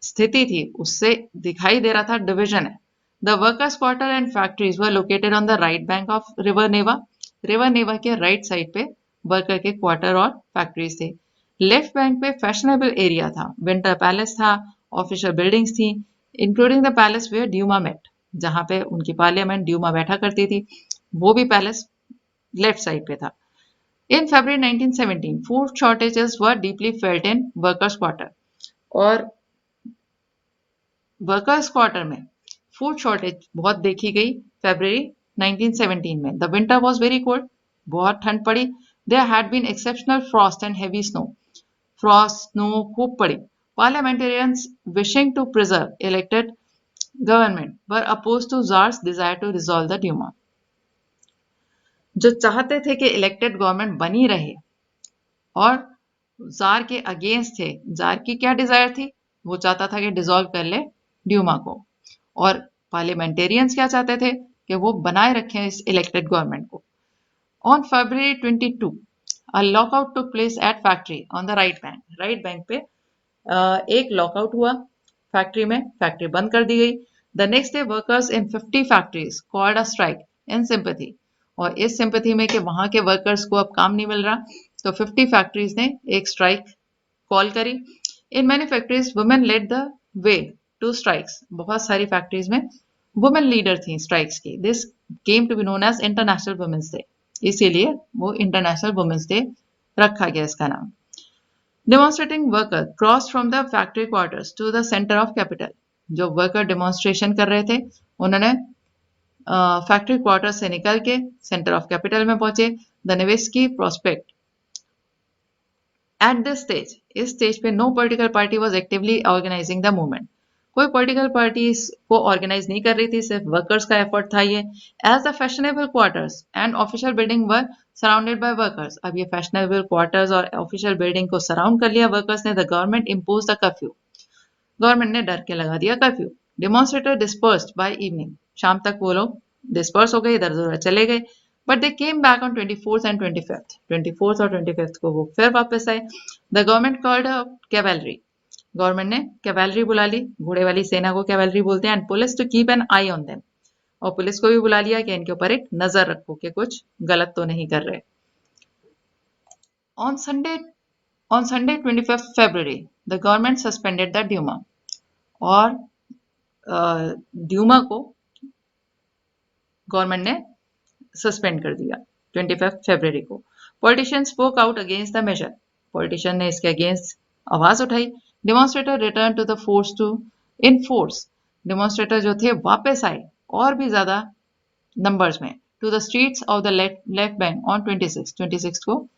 स्थिति थी उससे दिखाई दे रहा था डिवीजन है। The workers quarter and factories were located on the right bank of river Neva. River Neva के राइट साइड पे वर्कर के क्वार्टर और फैक्ट्रीज थे। लेफ्ट बैंक पे फैशनेबल एरिया था। विंटर पैलेस था। ऑफिशियल बिल्डिंग्स थी including the palace where Duma met. जहां पे उनकी पार्लियामेंट ड्यूमा बैठा करती थी वो भी पैलेस लेफ्ट साइड पे था। In February 1917 food shortages were deeply felt in workers quarter. और वर्कर्स क्वार्टर में फूड शॉर्टेज बहुत देखी गई फरवरी 1917 में। The winter was very cold. बहुत ठंड पड़ी। There had been exceptional frost and heavy snow. Frost snow खूब पड़ी। Parliamentarians wishing to preserve elected government were oppose to tsar's desire to resolve the Duma. जो चाहते थे कि इलेक्टेड गवर्नमेंट बनी रहे और जार के अगेंस्ट थे। जार की क्या डिजायर थी? वो चाहता था कि डिसॉल्व कर ले ड्यूमा को। और पार्लियामेंटेरियंस क्या चाहते थे? कि वो बनाए रखें इस इलेक्टेड गवर्नमेंट को। On February 22 a lockout took place at factory on the right bank। Right bank पे एक लॉकआउट हुआ फैक्ट्री में। फैक्ट्री बंद कर दी गई। The next day workers in 50 factories called a strike in sympathy. और इस सिंपैथी में कि वहां के वर्कर्स को अब काम नहीं मिल रहा तो 50 फैक्ट्रीज ने एक स्ट्राइक कॉल करी। In many factories women led the way to strikes. बहुत सारी फैक्ट्रीज में वुमेन लीडर थी स्ट्राइक्स की। This came to be known as international women's day. इसीलिए वो इंटरनेशनल वुमेन्स डे रखा गया इसका नाम। Demonstrating worker cross from the factory quarters to the centre of capital. जो वर्कर डेमोन्स्ट्रेशन कर रहे थे उन्होंने फैक्ट्री क्वार्टर से निकल के सेंटर ऑफ कैपिटल में पहुंचे। The Nevsky prospect at this stage. इस स्टेज पे no political party was actively organising the movement. कोई पॉलिटिकल पार्टी को ऑर्गेनाइज नहीं कर रही थी सिर्फ वर्कर्स का एफर्ट था ये। As the fashionable quarters and official building were surrounded by workers. अब ये फैशनेबल क्वार्टर्स और ऑफिशियल बिल्डिंग को सराउंड कर लिया वर्कर्स ने। The government impose the curfew. Government ने डर के लगा दिया curfew. Demonstrator dispersed by evening. शाम तक वो लोग डिस्पर्स हो गए इधर उधर चले गए। But they came back on 24th and 25th। 24th और 25th को वो फिर वापस आए। The government called cavalry. Government ने कैवेलरी बुला ली। घोड़े वाली सेना को कैवेलरी बोलते हैं। And police to keep an eye on them. और पुलिस को भी बुला लिया कि इनके ऊपर एक नजर रखो कि कुछ गलत तो नहीं कर रहे। On Sunday, on Sunday 25th February, the government suspended the Duma और ड्यूमा को गवर्नमेंट ने सस्पेंड कर दिया 25 फरवरी को। Politician spoke out against the major, politician ने इसके अगेंस्ट आवाज उठाई। Demonstrator return to the force to in force, demonstrator जो थे वापस आए और भी ज्यादा नंबर्स में to the streets of the left bank on 26 को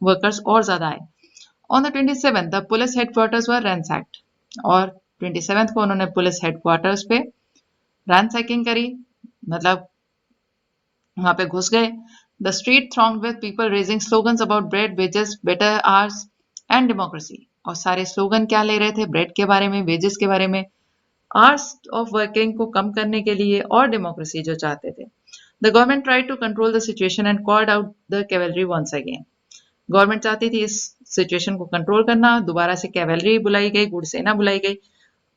वर्कर्स और ज्यादा आए। On the 27 the police headquarters were ransacked और 27 को उन्होंने पुलिस हेडक्वार्टर्स पे रैंसैकिंग करी, मतलब वहां पे घुस गए। The street thronged with people raising slogans about bread, wages, better hours and democracy, और सारे स्लोगन क्या ले रहे थे? ब्रेड के बारे में, वेजेस के बारे में, आवर्स ऑफ वर्किंग को कम करने के लिए और डेमोक्रेसी जो चाहते थे। The government tried to control the situation and called out the cavalry once again, government चाहती थी इस सिचुएशन को कंट्रोल करना, दोबारा से कैवेलरी बुलाई गई, घुड़सेना बुलाई गई।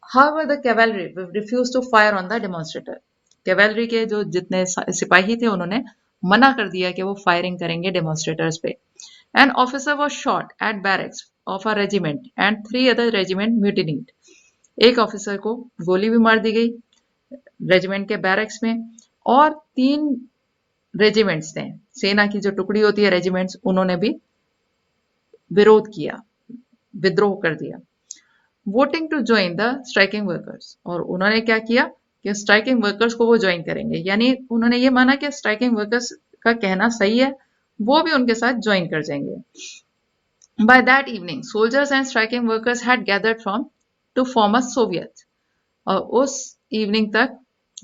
However, the cavalry refused to fire on the demonstrator. Cavalry के जो जितने सिपाही थे उन्होंने मना कर दिया कि वो फायरिंग करेंगे डेमोन्स्ट्रेटर्स पे। An officer was shot at barracks of a regiment and 3 other regiment mutinied. एक ऑफिसर को गोली भी मार दी गई रेजिमेंट के बैरक्स में, और 3 रेजिमेंट्स ने, सेना की जो टुकड़ी होती है रेजिमेंट्स, उन्होंने भी विरोध किया, विद्रोह कर दिया। Voting to join the striking workers, और उन्होंने क्या किया कि स्ट्राइकिंग वर्कर्स को वो ज्वाइन करेंगे, यानी उन्होंने ये माना कि स्ट्राइकिंग वर्कर्स का कहना सही है, वो भी उनके साथ ज्वाइन कर जाएंगे। By that evening soldiers and striking workers had gathered from to form a soviet, और उस इवनिंग तक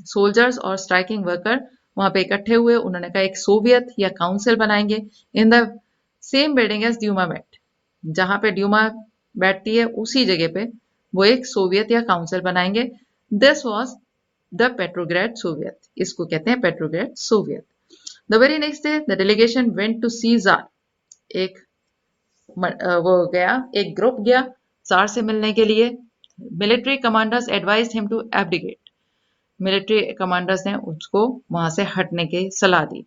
सोल्जर्स और स्ट्राइकिंग वर्कर वहां पे इकट्ठे हुए, उन्होंने कहा एक सोवियत या काउंसिल बनाएंगे in the same building as Duma met, जहां पे ड्यूमा बैठती है उसी जगह पे वो एक सोवियत या काउंसिल बनाएंगे। This was the Petrograd Soviet, इसको कहते हैं Petrograd Soviet. The very next day the delegation went to see tsar, एक वो गया, एक ग्रुप गया जार से मिलने के लिए। Military commanders advised him to abdicate, military commanders ने उसको वहां से हटने की सलाह दी।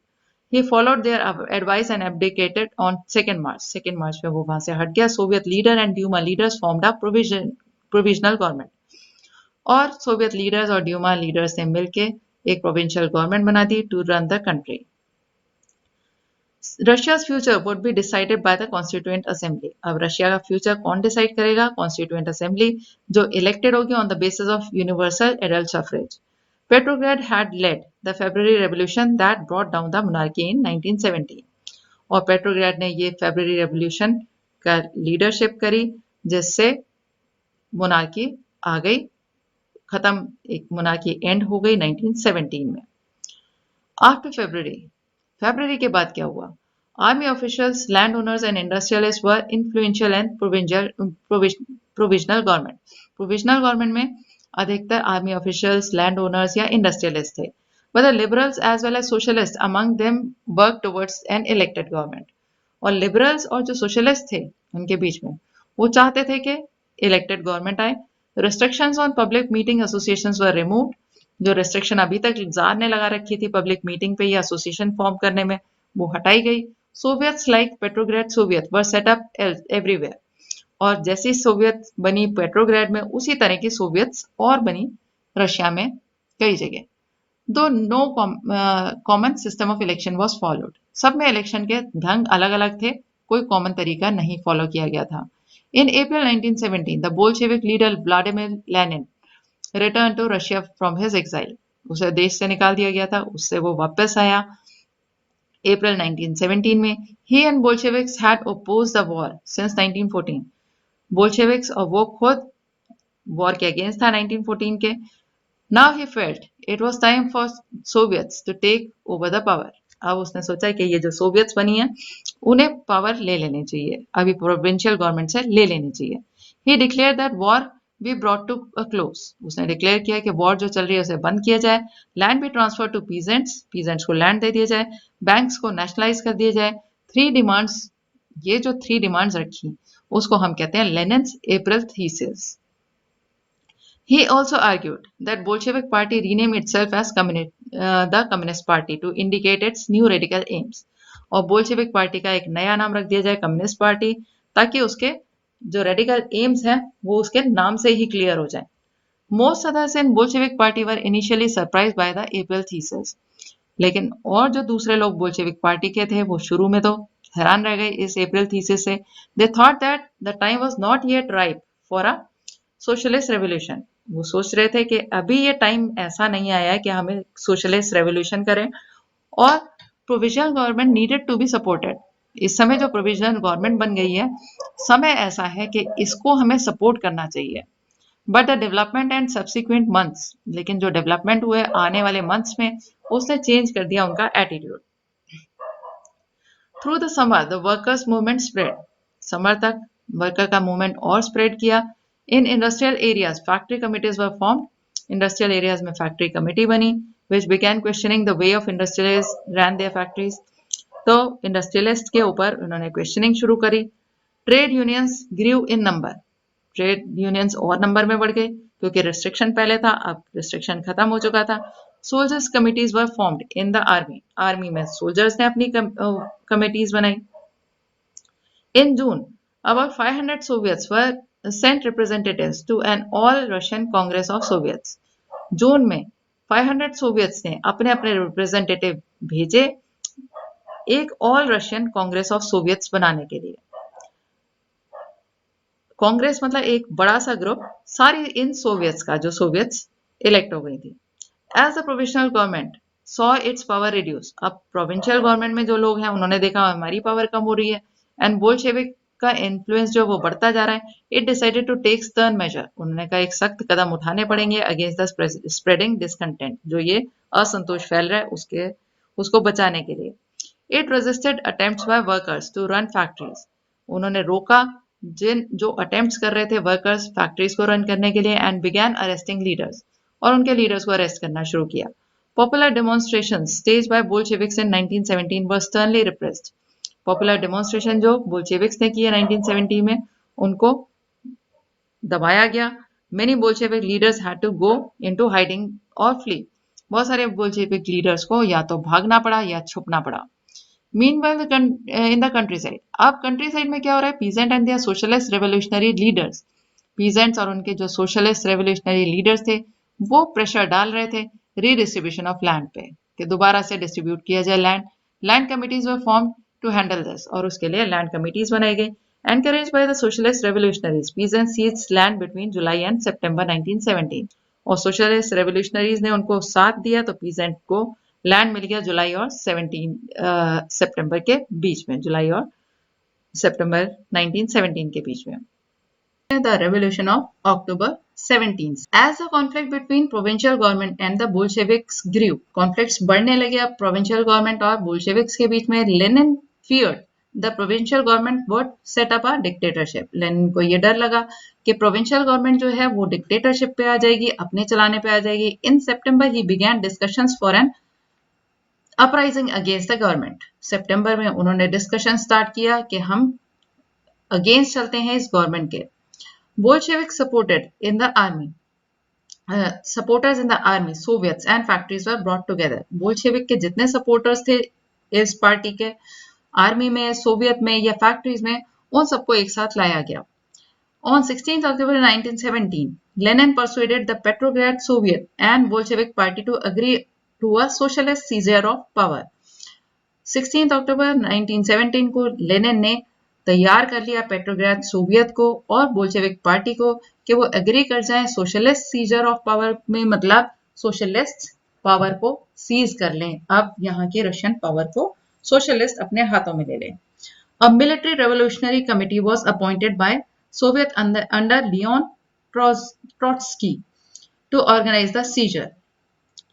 He followed their advice and abdicated on 2nd March. 2nd March पे वो वहां से हट गया। Soviet leader and Duma leaders formed a provisional government, और सोवियत लीडर्स और ड्यूमा लीडर्स ने मिलके एक प्रोविंशियल गवर्नमेंट बना दी to run the country. Russia's future would be decided by the constituent assembly, अब रशिया का फ्यूचर कौन डिसाइड करेगा? कॉन्स्टिट्यूएंट असेंबली, जो इलेक्टेड होगी on the basis of universal adult suffrage. Petrograd had led the February Revolution that brought down the monarchy in 1917, और Petrograd ने ये February revolution का लीडरशिप करी जिससे मोनार्की आ गई, खत्म, एक मोनार्की एंड हो गई 1917 में। आफ्टर फेब्रुअरी के बाद क्या हुआ? Army officials, land owners and industrialist were influential and provisional government में अधिकतर आर्मी ऑफिशियल्स, लैंड ओनर्स या इंडस्ट्रियलिस्ट थे। But the liberals as well as socialists among them worked towards an elected government. और liberals और जो socialist थे उनके बीच में वो चाहते थे कि इलेक्टेड गवर्नमेंट आए। Restrictions on public meeting associations were removed, जो रिस्ट्रिक्शन अभी तक जार ने लगा रखी थी पब्लिक मीटिंग पे या एसोसिएशन फॉर्म करने में, वो हटाई गई। सोवियट्स लाइक पेट्रोग्रेड सोवियत वर सेट अप एवरीवेयर, और जैसी सोवियत बनी पेट्रोग्रेड में उसी तरह की सोवियत्स और बनी रशिया में कई जगह। Though no common system of election was followed, सब में इलेक्शन के ढंग अलग अलग थे, कोई कॉमन तरीका नहीं फॉलो किया गया था। In April 1917 the Bolshevik leader Vladimir Lenin return to Russia from his exile, उसे देश से निकाल दिया गया था, उससे वो वापस आया अप्रैल 1917 में। He and Bolsheviks had opposed the war since 1914, Bolsheviks और वो खुद वॉर के अगेंस्ट था 1914 के। Now he felt it was time for Soviets to take over the power. अब उसने सोचा कि ये जो सोवियत्स बनी है उन्हें पावर ले लेनी चाहिए, अभी प्रोविंशियल गवर्नमेंट से ले लेनी चाहिए। He declared that war be brought to a close. उसने डिक्लेयर किया कि वॉर जो चल रही है उसे बंद किया जाए, लैंड भी ट्रांसफर टू पीजेंट्स को लैंड दे दिया जाए, बैंक्स को नेशनलाइज कर दिया जाए। 3 डिमांड्स, ये जो 3 डिमांड्स रखी उसको हम कहते हैं Lenin's April theses. He also argued that Bolshevik party rename itself as the communist party to indicate its new radical aims. और बोल्शेविक पार्टी का एक नया नाम रख दिया जाए कम्युनिस्ट पार्टी, ताकि उसके जो रेडिकल एम्स हैं वो उसके नाम से ही क्लियर हो जाए। Most others in Bolshevik party were initially surprised by the April thesis. लेकिन और जो दूसरे लोग बोल्शेविक पार्टी के थे वो शुरू में तो हैरान रह गए इस अप्रैल थीसिस से। दे thought that the time was not yet ripe for a socialist revolution. वो सोच रहे थे कि अभी ये टाइम ऐसा नहीं आया है कि हमें सोशलिस्ट रेवोल्यूशन करें, और provisional government needed to be supported. इस समय जो प्रोविजनल गवर्नमेंट बन गई है, समय ऐसा है कि इसको हमें सपोर्ट करना चाहिए। But the development and subsequent months, लेकिन जो डेवलपमेंट हुए आने वाले मंथ्स में उसने चेंज कर दिया उनका attitude. Through the summer the workers movement spread. Summer तक वर्कर का मूवमेंट और स्प्रेड किया। In industrial areas factory committees were formed. Industrial areas में फैक्ट्री कमेटी बनी, which began questioning the way of industrialist ran their factories. तो industrialist के ऊपर उन्होंने क्वेश्चनिंग शुरू करी। Trade unions grew in number. Trade unions और नंबर में बढ़ गए, क्योंकि रिस्ट्रिक्शन पहले था, अब रिस्ट्रिक्शन खत्म हो चुका था। Soldiers committees were formed in the army. Army में सोल्जर्स ने अपनी कमिटीज बनाई। इन जून about 500 Soviets were sent representatives to an all Russian Congress of Soviets. जून में 500 सोवियट्स ने अपने अपने रिप्रेजेंटेटिव भेजे एक all Russian Congress of Soviets बनाने के लिए। कांग्रेस मतलब एक बड़ा सा ग्रुप सारी इन सोवियट्स का, जो सोवियट्स इलेक्ट हो गई थी। As the provisional government saw its power reduce. अब प्रोविंशियल गवर्नमेंट में जो लोग हैं उन्होंने देखा हमारी पावर कम हो रही है, एंड बोल्शेविक का इन्फ्लुएंस जो वो बढ़ता जा रहा है। It decided to take stern measure. उन्होंने कहा एक सख्त कदम उठाने पड़ेंगे अगेंस्ट द स्प्रेडिंग डिसकंटेंट, जो ये असंतोष फैल रहा है उसको बचाने के लिए। It resisted attempts by workers to run factories. उन्होंने रोका जिन जो अटेम्प्ट्स कर रहे थे वर्कर्स फैक्ट्रीज को रन करने के लिए, एंड बिगैन अरेस्टिंग लीडर्स। और उनके लीडर्स को अरेस्ट करना शुरू किया। Popular demonstrations stage by Bolsheviks in 1917 were sternly repressed. Popular demonstration जो बोल्शेविक्स ने किए 1917 में, उनको दबाया गया। Many Bolshevik leaders had to go into hiding और फ्ली। बहुत सारे बोल्शेविक लीडर्स को या तो भागना पड़ा या छुपना पड़ा। Meanwhile, in the countryside, अब कंट्री साइड में क्या हो रहा है? Peasant and their socialist revolutionary leaders, peasants और उनके जो सोशलिस्ट रेवोल्यूशनरी लीडर्स थे वो प्रेशर डाल रहे थे रीडिस्ट्रीब्यूशन ऑफ लैंड पे, कि दोबारा से डिस्ट्रीब्यूट किया जाए land. Land committees were formed to handle this, और उसके लिए लैंड कमिटीज बनाई गई। Encourage by the socialist revolutionaries, peasants seized land between July and September 1917। और सोशलिस्ट रेवोल्यूशनरीज ने उनको साथ दिया, तो पीजेंट को लैंड मिल गया जुलाई और 17 सितंबर के बीच में, जुलाई और सितंबर 1917 के बीच में। The Revolution of October 17. As the conflict between provincial government and the Bolsheviks grew, conflicts बढ़ने लगे अब provincial government और Bolsheviks के बीच में। Lenin feared the provincial government would set up a dictatorship. Lenin को ये डर लगा कि provincial government जो है वो dictatorship पे आ जाएगी, अपने चलाने पे आ जाएगी। In September he began discussions for an uprising against the government. सितंबर में उन्होंने डिस्कशन स्टार्ट किया कि हम अगेंस्ट चलते हैं इस गवर्नमेंट के। Bolshevik supported in the army, supporters in the army, Soviets and factories were brought together. Bolshevik के जितने सपोर्टर्स थे इस पार्टी के, आर्मी में, सोवियत में या फैक्ट्रीज में, उन सबको एक साथ लाया गया। On 16th October 1917, Lenin persuaded the Petrograd Soviet and Bolshevik Party to agree to a socialist seizure of power. 16 अक्टूबर 1917 को लेनिन ने तैयार कर लिया पेट्रोग्राद सोवियत को और बोल्शेविक पार्टी को कि वो एग्री कर जाएं सोशलिस्ट सीजर ऑफ पावर में, मतलब सोशलिस्ट पावर को सीज कर लें। अब यहाँ की रशियन पावर को सोशलिस्ट अपने हाथों में ले लें। A military revolutionary committee was appointed by Soviet under Leon Trotsky to organize the seizure.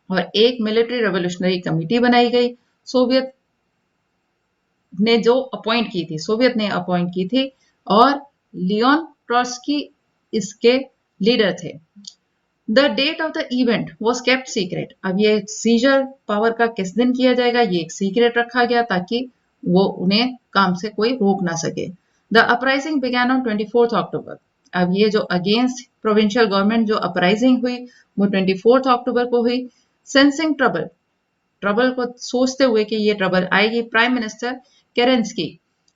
और एक मिलिट्री रेवोल्यूशनरी कमेटी बनाई गई सोवियत ने जो अपॉइंट की थी, सोवियत ने अपॉइंट की थी, और लियोन ट्रॉट्स्की इसके लीडर थे। The date of the event was kept secret. अब ये सीजर पावर का किस दिन किया जाएगा ये एक सीक्रेट रखा गया ताकि वो उन्हें काम से कोई रोक ना सके। द अपराइजिंग बिगैन ऑन 24 अक्टूबर। अब ये जो अगेंस्ट प्रोविंशियल गवर्नमेंट जो अपराइजिंग हुई वो 24 अक्टूबर को हुई। सेंसिंग ट्रबल ट्रबल को सोचते हुए कि ये ट्रबल आएगी, prime minister Kerensky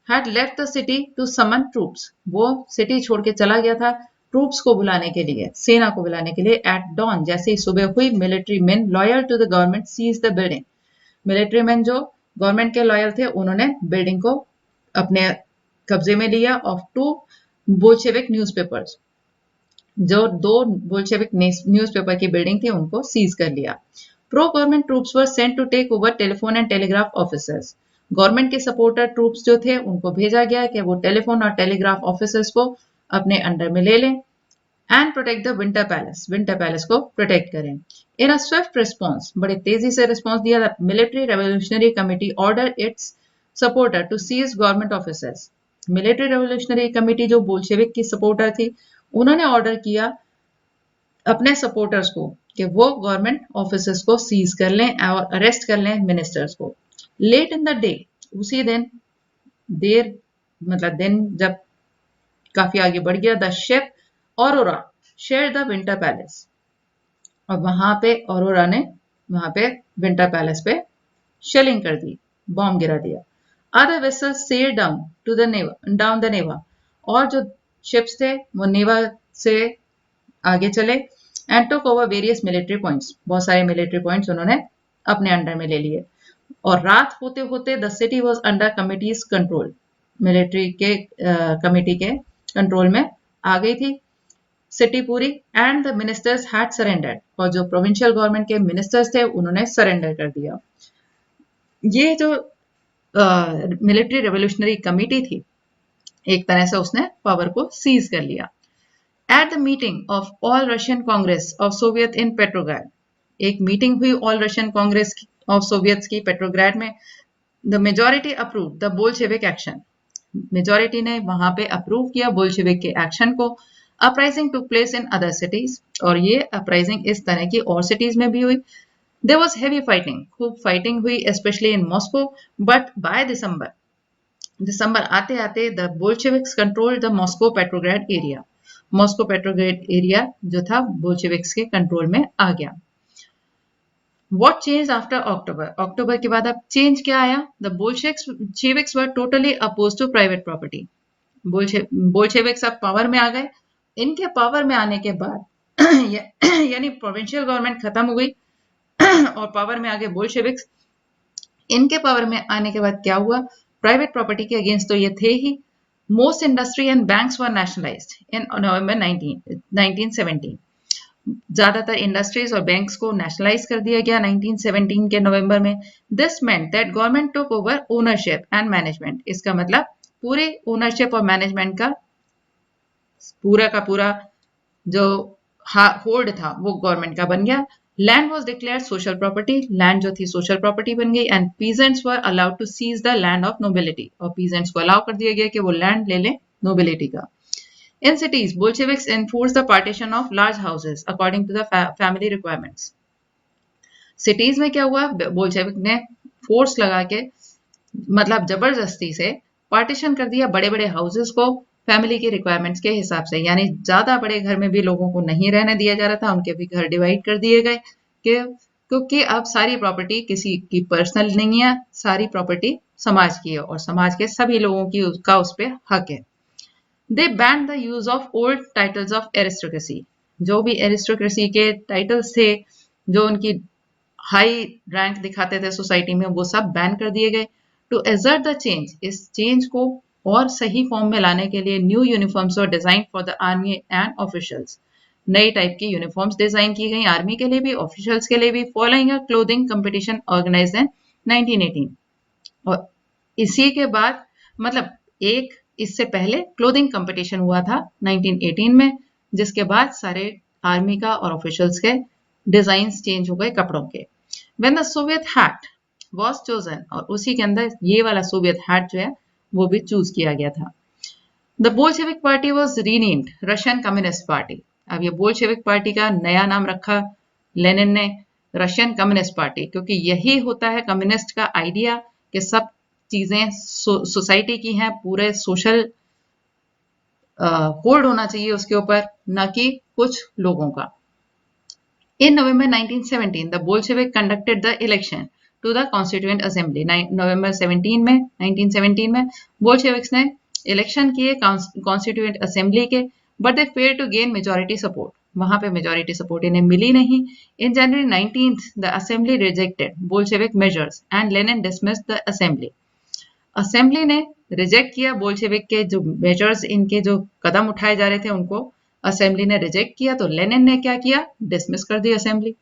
had left the city to summon troops. वो सिटी छोड़ के चला गया था ट्रूप्स को बुलाने के लिए, सेना को बुलाने के लिए। एट डॉन, जैसे ही सुबह हुई, military men loyal to the government seize the building. Military man जो गवर्नमेंट के लॉयल थे, उन्होंने बिल्डिंग को अपने कब्जे में लिया। ऑफ टू बोल्शेविक न्यूज़पेपर्स, जो दो बोल्शेविक न्यूज़पेपर की बिल्डिंग थी, उनको सीज कर लिया। Pro government troops were sent to take over telephone and telegraph officers. Government के सपोर्टर ट्रूप्स जो थे, उनको भेजा गया कि वो टेलीफोन और टेलीग्राफ ऑफिसर्स को अपने अंडर में ले लें and protect the winter palace, winter palace को प्रोटेक्ट करें। इन अ स्विफ्ट रिस्पॉन्स, बड़े तेजी से रिस्पॉन्स दिया, the military revolutionary committee order its supporter to seize government officers. Military revolutionary committee जो बोल्शेविक की सपोर्टर थी, उन्होंने ऑर्डर किया अपने सपोर्टर्स को कि वो गवर्नमेंट ऑफिसर्स को सीज कर लें और अरेस्ट कर लें मिनिस्टर्स को। लेट इन द डे, उसी दिन, देर मतलब दिन जब काफी आगे बढ़ गया, the ship aurora share the winter palace, और वहां पे ऑरोरा ने वहां पे विंटर पैलेस पे शेलिंग कर दी, बॉम्ब गिरा दिया। Other vessels sail down to the Neva, down the Neva, और जो शिप्स थे वो नेवा से आगे चले and took over various military points, बहुत सारे मिलिट्री पॉइंट्स उन्होंने अपने अंडर में ले लिए। और रात होते होते the city was under committees control, military के कमिटी के कंट्रोल में आ गई थी सिटी पूरी। And the ministers had surrendered, और जो प्रोविंशियल गवर्नमेंट के मिनिस्टर्स थे, उन्होंने सरेंडर कर दिया। ये जो मिलिट्री रेवोल्यूशनरी कमिटी थी, एक तरह से उसने पावर को सीज कर लिया। At the meeting of all Russian Congress of Soviet in Petrograd, एक मीटिंग हुई all Russian Congress of Soviet की पेट्रोग्राड में। The majority approve the Bolshevik action, majority ने वहां पे अप्रूव किया बोल्शेविक के एक्शन को। Uprising took place in other cities, और ये अपराइजिंग इस तरह की और सिटीज में भी हुई। देयर वाज हेवी फाइटिंग, खूब फाइटिंग हुई, specially in Moscow. But by December आते आते the Bolsheviks control the Moscow Petrograd area, Moscow Petrograd area जो था बोल्शेविक्स के कंट्रोल में आ गया। What changed after October? अक्टूबर के बाद अब चेंज क्या आया? The Bolsheviks were totally opposed to private property. Bolsheviks अब पावर में आ गए। इनके पावर में आने के बाद यानी प्रोविंशियल गवर्नमेंट खत्म हो गई और पावर में आ गए बोल्शेविक्स। इनके पावर में आने के बाद क्या हुआ? प्राइवेट प्रॉपर्टी के अगेंस्ट तो ये थे ही। Most industry and banks were nationalised in November 1917। ज्यादातर इंडस्ट्रीज और बैंक्स को नेशनलाइज कर दिया गया 1917 के नवंबर में। This meant that government took over ownership and management, इसका मतलब पूरे ओनरशिप और मैनेजमेंट का पूरा जो होल्ड था वो गवर्नमेंट का बन गया। Land was declared social property, land जो थी सोशल प्रॉपर्टी बन गई। And peasants were allowed to seize the land of nobility, और पीजेंट्स को अलाउ कर दिया गया कि वो लैंड ले लें नोबिलिटी का। In cities, Bolsheviks enforced the partition of large houses according to the family requirements. Cities में क्या हुआ? बोल्शेविक ने फोर्स लगा के, मतलब जबरदस्ती से पार्टीशन कर दिया बड़े बड़े हाउसेस को फैमिली की रिक्वायरमेंट्स के हिसाब से। यानी ज्यादा बड़े घर में भी लोगों को नहीं रहने दिया जा रहा था, उनके भी घर डिवाइड कर दिए गए क्योंकि अब सारी प्रॉपर्टी किसी की पर्सनल नहीं है, सारी प्रॉपर्टी समाज की है और समाज के सभी लोगों की का उस पर हक है। They banned the use of old titles of aristocracy. जो भी एरिस्टोक्रेसी के टाइटल्स थे, जो उनकी हाई रैंक दिखाते थे सोसाइटी में, वो सब बैन कर दिए गए। टू एजर्ट द चेंज, इस चेंज को और सही फॉर्म में लाने के लिए new uniforms were design for the army and officials. नई टाइप की यूनिफॉर्म्स डिजाइन की गई आर्मी के लिए भी, ऑफिशियल्स के लिए भी। Following a clothing competition organised in 1918, और इसी के बाद, मतलब एक इससे पहले क्लोथिंग कंपटीशन हुआ था 1918 में, जिसके बाद सारे आर्मी का और ऑफिशियल्स के डिजाइन्स चेंज हो गए कपड़ों के। When the Soviet hat was chosen, और उसी के अंदर ये वाला सोवियत हैट जो है वो भी चूज किया गया था। The Bolshevik party was renamed Russian communist party. अब ये बोल्शेविक पार्टी का नया नाम रखा लेनिन ने, रशियन कम्युनिस्ट पार्टी, क्योंकि यही होता है कम्युनिस्ट का आइडिया कि सब चीजें सोसाइटी की हैं, पूरे सोशल होल्ड होना चाहिए उसके ऊपर, न कि कुछ लोगों का। In November 1917, the Bolshevik conducted the election to the constituent assembly. नवंबर 17 में 1917 में बोल्शेविक्स ने इलेक्शन किए कॉन्स्टिट्यूएंट असेंबली के, but they fail to gain majority support. वहां पे मेजोरिटी सपोर्ट इन्हें मिली नहीं। In January 19th the assembly rejected Bolshevik measures and Lenin dismissed the assembly. Assembly ने रिजेक्ट किया बोल्शेविक के जो मेजर्स, इनके जो कदम उठाए जा रहे थे उनको असेंबली ने रिजेक्ट किया, तो लेनिन ने क्या किया, डिसमिस कर दी assembly.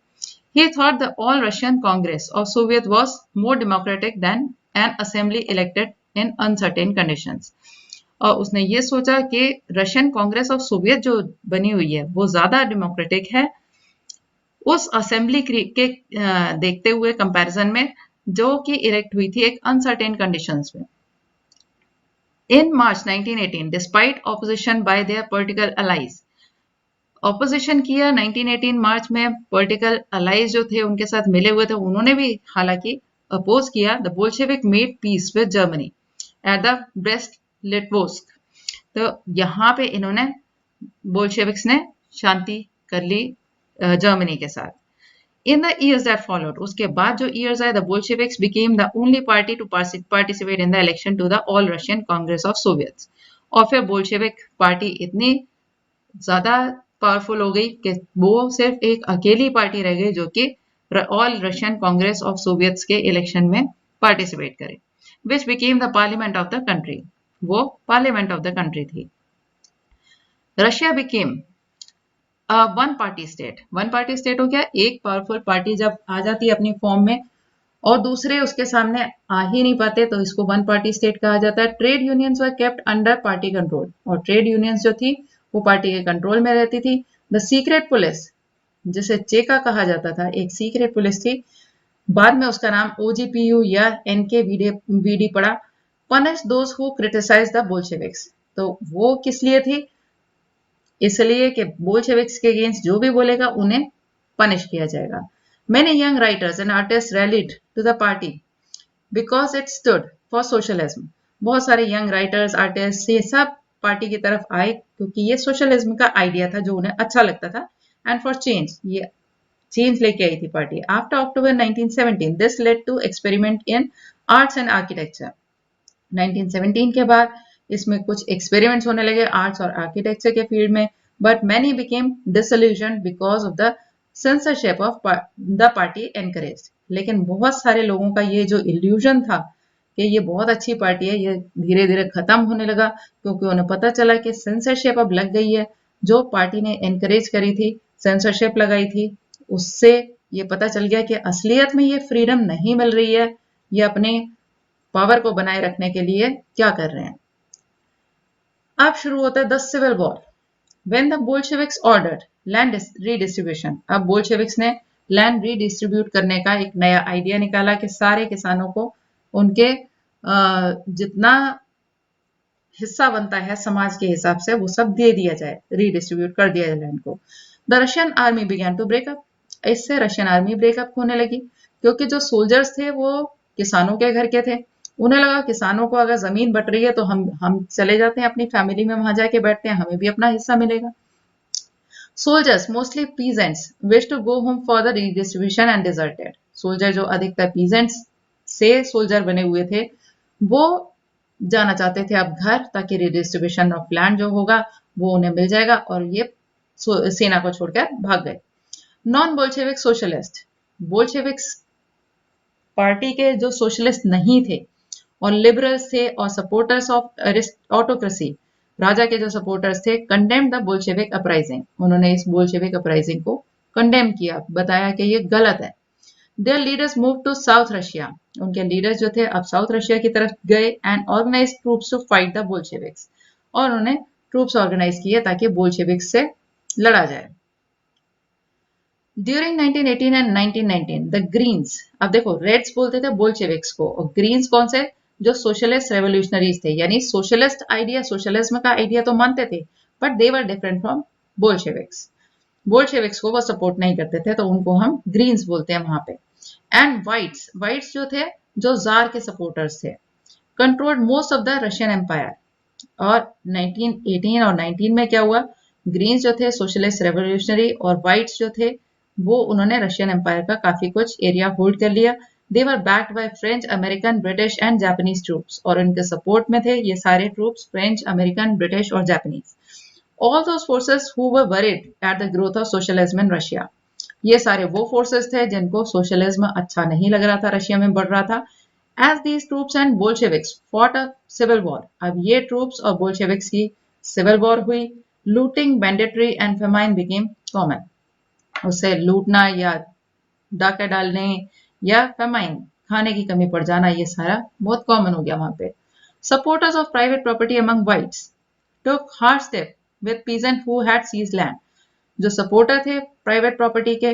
He thought the All Russian Congress of Soviet was more democratic than an assembly elected in uncertain conditions. और उसने ये सोचा कि रशियन कांग्रेस ऑफ सोवियत जो बनी हुई है वो ज्यादा डेमोक्रेटिक है उस असेंबली के देखते हुए कंपैरिजन में, जो कि इलेक्ट हुई थी एक अनसर्टेन कंडीशंस में। In March 1918, despite opposition by their political allies, opposition किया 1918 मार्च में, पॉलिटिकल अलाइज जो थे उनके साथ मिले हुए थे उन्होंने भी हालांकि अपोज किया। The Bolshevik made peace with Germany at the Brest Litovsk. तो यहाँ पे इन्होंने बोल्शेविक्स ने शांति कर ली जर्मनी के साथ। In the years that followed, उसके बाद जो ईयर्स आए, the Bolsheviks became the only party to participate in the election to the All Russian Congress of Soviets. और फिर बोल्शेविक पार्टी इतनी ज्यादा पावरफुल हो गई कि वो सिर्फ एक अकेली पार्टी रह गई जो कि all Russian Congress of Soviets के इलेक्शन में पार्टिसिपेट करे, which became the parliament of the country. वो पार्लियामेंट ऑफ द कंट्री थी। Russia became one party state. One party state हो गया, एक पावरफुल पार्टी जब आ जाती है अपनी फॉर्म में और दूसरे उसके सामने आ ही नहीं पाते तो इसको वन पार्टी स्टेट कहा जाता है। ट्रेड यूनियंस वर केप्ट अंडर पार्टी कंट्रोल, और ट्रेड यूनियंस जो थी वो पार्टी के कंट्रोल में रहती थी। द सीक्रेट पुलिस, जिसे चेका कहा जाता था, एक सीक्रेट पुलिस थी, बाद में उसका नाम ओजीपीयू या एनकेवीडी पड़ा। Punish those who criticise the Bolsheviks, तो वो किस लिए थी, इसलिए कि बोल्शेविक्स के अगेंस्ट जो भी बोलेगा उन्हें पनिश किया जाएगा। Many young writers and artists rallied to the party because it stood for socialism. बहुत सारे यंग राइटर्स, आर्टिस्ट ये सब पार्टी की तरफ आए क्योंकि ये सोशलिज्म का आइडिया था जो उन्हें अच्छा लगता था। एंड फॉर चेंज, ये चेंज लेके आई थी party. After October 1917 this led to experiment in arts and architecture. 1917 के बाद इसमें कुछ एक्सपेरिमेंट्स होने लगे आर्ट्स और आर्किटेक्चर के फील्ड में, but many became disillusioned because of the censorship of the party encouraged. लेकिन बहुत सारे लोगों का ये जो इल्यूजन था कि ये बहुत अच्छी पार्टी है, ये धीरे धीरे खत्म होने लगा क्योंकि उन्हें पता चला कि सेंसरशिप अब लग गई है। जो पार्टी ने एनकरेज करी थी, सेंसरशिप लगाई थी, उससे ये पता चल गया कि असलियत में ये फ्रीडम नहीं मिल रही है, ये अपने पावर को बनाए रखने के लिए क्या कर रहे हैं। अब शुरू होता है the civil war. When the Bolsheviks ordered land redistribution, अब बोल्शेविक्स ने लैंड रीडिस्ट्रीब्यूट करने का एक नया आइडिया निकाला कि सारे किसानों को उनके जितना हिस्सा बनता है समाज के हिसाब से वो सब दे दिया जाए, रीडिस्ट्रीब्यूट कर दिया जाए लैंड को। The Russian army began to break up, इससे रशियन आर्मी ब्रेकअप होने लगी क्योंकि जो सोल्जर्स थे वो किसानों के घर के थे। उन्हें लगा किसानों को अगर जमीन बट रही है तो हम चले जाते हैं अपनी फैमिली में, वहां जाके बैठते हैं, हमें भी अपना हिस्सा मिलेगा। Soldiers mostly peasants wish to go home for the redistribution and deserted. Soldier जो अधिकतर पीजेंट्स से सोल्जर बने हुए थे वो जाना चाहते थे अब घर, ताकि रिडिस्ट्रीब्यूशन ऑफ लैंड जो होगा वो उन्हें मिल जाएगा, और ये सेना को छोड़कर भाग गए। Non Bolshevik socialist, Bolsheviks party के जो सोशलिस्ट नहीं थे और लिबरल्स थे और सपोर्टर्स ऑफ ऑटोक्रेसी, राजा के जो सपोर्टर्स थे, कंडेम द बोल्शेविक अपराइजिंग, उन्होंने इस बोल्शेविक अपराइजिंग को कंडेम किया, बताया कि ये गलत है। Their leaders moved to South Russia. उनके लीडर्स जो थे अब साउथ रशिया की तरफ गए and organise troops to fight the Bolsheviks, और उन्होंने ट्रूप्स ऑर्गेनाइज किए ताकि बोल्शेविक्स से लड़ा जाए। During 1918 एंड 1919 द ग्रीन्स, अब देखो रेड्स बोलते थे बोल्शेविक्स को और ग्रीन्स कौन से, जो सोशलिस्ट रेवोल्यूशनरीज थे, यानी सोशलिस्ट आइडिया, सोशलिज्म का आइडिया तो मानते थे but they were different from Bolsheviks. Bolsheviks को वो सपोर्ट नहीं करते थे तो उनको हम ग्रीन्स बोलते हैं वहां पे। एंड वाइट्स, वाइट्स जो थे जो जार के सपोर्टर्स थे, controlled most of the Russian empire. और 1918 और 19 में क्या हुआ, ग्रीन्स जो थे सोशलिस्ट रेवोल्यूशनरी और वाइट्स जो थे वो उन्होंने रशियन एम्पायर का काफी कुछ एरिया होल्ड कर लिया। They were backed by French, American, British and Japanese troops, और उनके सपोर्ट में थे ये सारे ट्रूप्स फ्रेंच, अमेरिकन, ब्रिटिश और Japanese. All those forces who were worried at the growth of socialism in Russia. ये सारे वो फोर्सेस थे जिनको सोशलिज्म अच्छा नहीं लग रहा था, रशिया में बढ़ रहा था. As these troops and Bolsheviks fought a civil war. अब ये ट्रूप्स और बोल्शेविक्स की सिविल वॉर हुई. Looting, banditry and famine became common. उससे लूटना या डाका डालने या फेमाइन, खाने की कमी पड़ जाना, ये सारा बहुत कॉमन हो गया वहां पे. Supporters of private property among whites took harsh step with peasant who had seized land. जो सपोर्टर थे प्राइवेट प्रॉपर्टी के,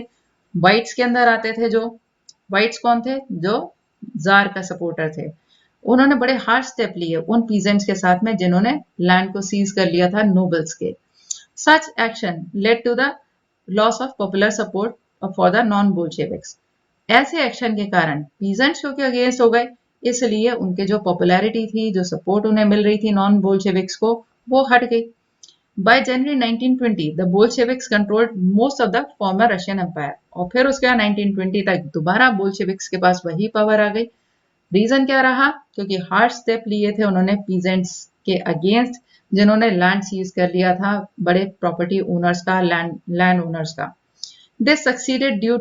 व्हाइट्स के अंदर आते थे. जो व्हाइट्स कौन थे? जो जार का सपोर्टर थे. उन्होंने बड़े हार्श स्टेप लिए उन पीजेंट्स के साथ में जिन्होंने लैंड को सीज कर लिया था नोबल्स के. Such action led to the loss of popular support for the non Bolsheviks. ऐसे एक्शन के कारण पीजेंट्स क्योंकि अगेंस्ट हो गए, इसलिए उनके जो पॉपुलैरिटी थी, जो सपोर्ट उन्हें मिल रही थी नॉन बोल्शेविक्स को, वो हट गई. By January 1920, the Bolsheviks controlled most of the former Russian Empire. और फिर उसके बाद 1920 तक दोबारा बोल्शेविक्स के पास वही पावर आ गई. रीजन क्या रहा? क्योंकि हार्ड स्टेप लिए थे उन्होंने पीजेंट्स के अगेंस्ट, जिन्होंने लैंड सीज कर लिया था बड़े प्रॉपर्टी ओनर्स का, लैंड ओनर्स का. This succeeded due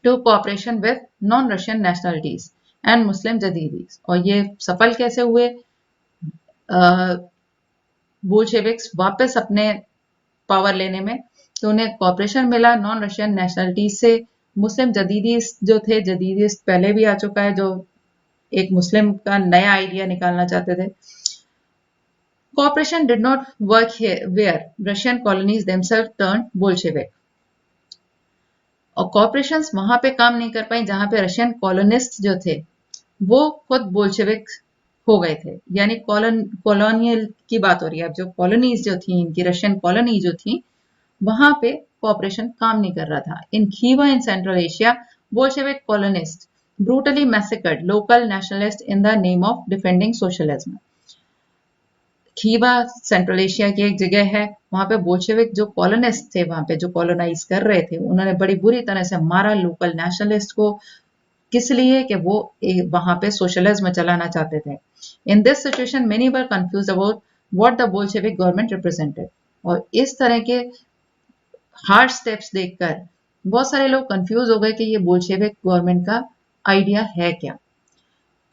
to cooperation with non Russian nationalities and Muslim Jadidis. और ये सफल कैसे हुए बोल्शेविक्स वापस अपने पावर लेने में? तो उन्हें कॉपरेशन मिला नॉन रशियन नेशनलिटीज से. मुस्लिम जदीदिस्ट जो थे, जदीदिस्ट पहले भी आ चुका है, जो एक मुस्लिम का नया आइडिया निकालना चाहते थे. Cooperation did not work where Russian colonies themselves turn Bolshevik. और कॉपरेशन वहां पे काम नहीं कर पाई जहां पे रशियन कॉलोनिस्ट जो थे वो खुद बोल्शेविक हो गए थे. यानी कॉलोनियल की बात हो रही है. अब जो कॉलोनीज जो थी, इनकी रशियन कॉलोनी जो थी, वहां पे कॉपरेशन काम नहीं कर रहा था. In Khiva in Central Asia, Bolshevik colonist brutally massacred local nationalist in the name of defending socialism. Khiva Central Asia की एक जगह है, वहां पे बोल्शेविक जो कॉलोनिस्ट थे, वहां पे जो कॉलोनाइज कर रहे थे, उन्होंने बड़ी बुरी तरह से मारा लोकल नेशनलिस्ट को. किस लिए? कि वो वहां पे सोशलिज्म चलाना चाहते थे. In this situation many were confuse about what the Bolshevik government represented. और इस तरह के हार्ड स्टेप्स देखकर बहुत सारे लोग कंफ्यूज हो गए कि ये बोल्शेविक गवर्नमेंट का आइडिया है क्या.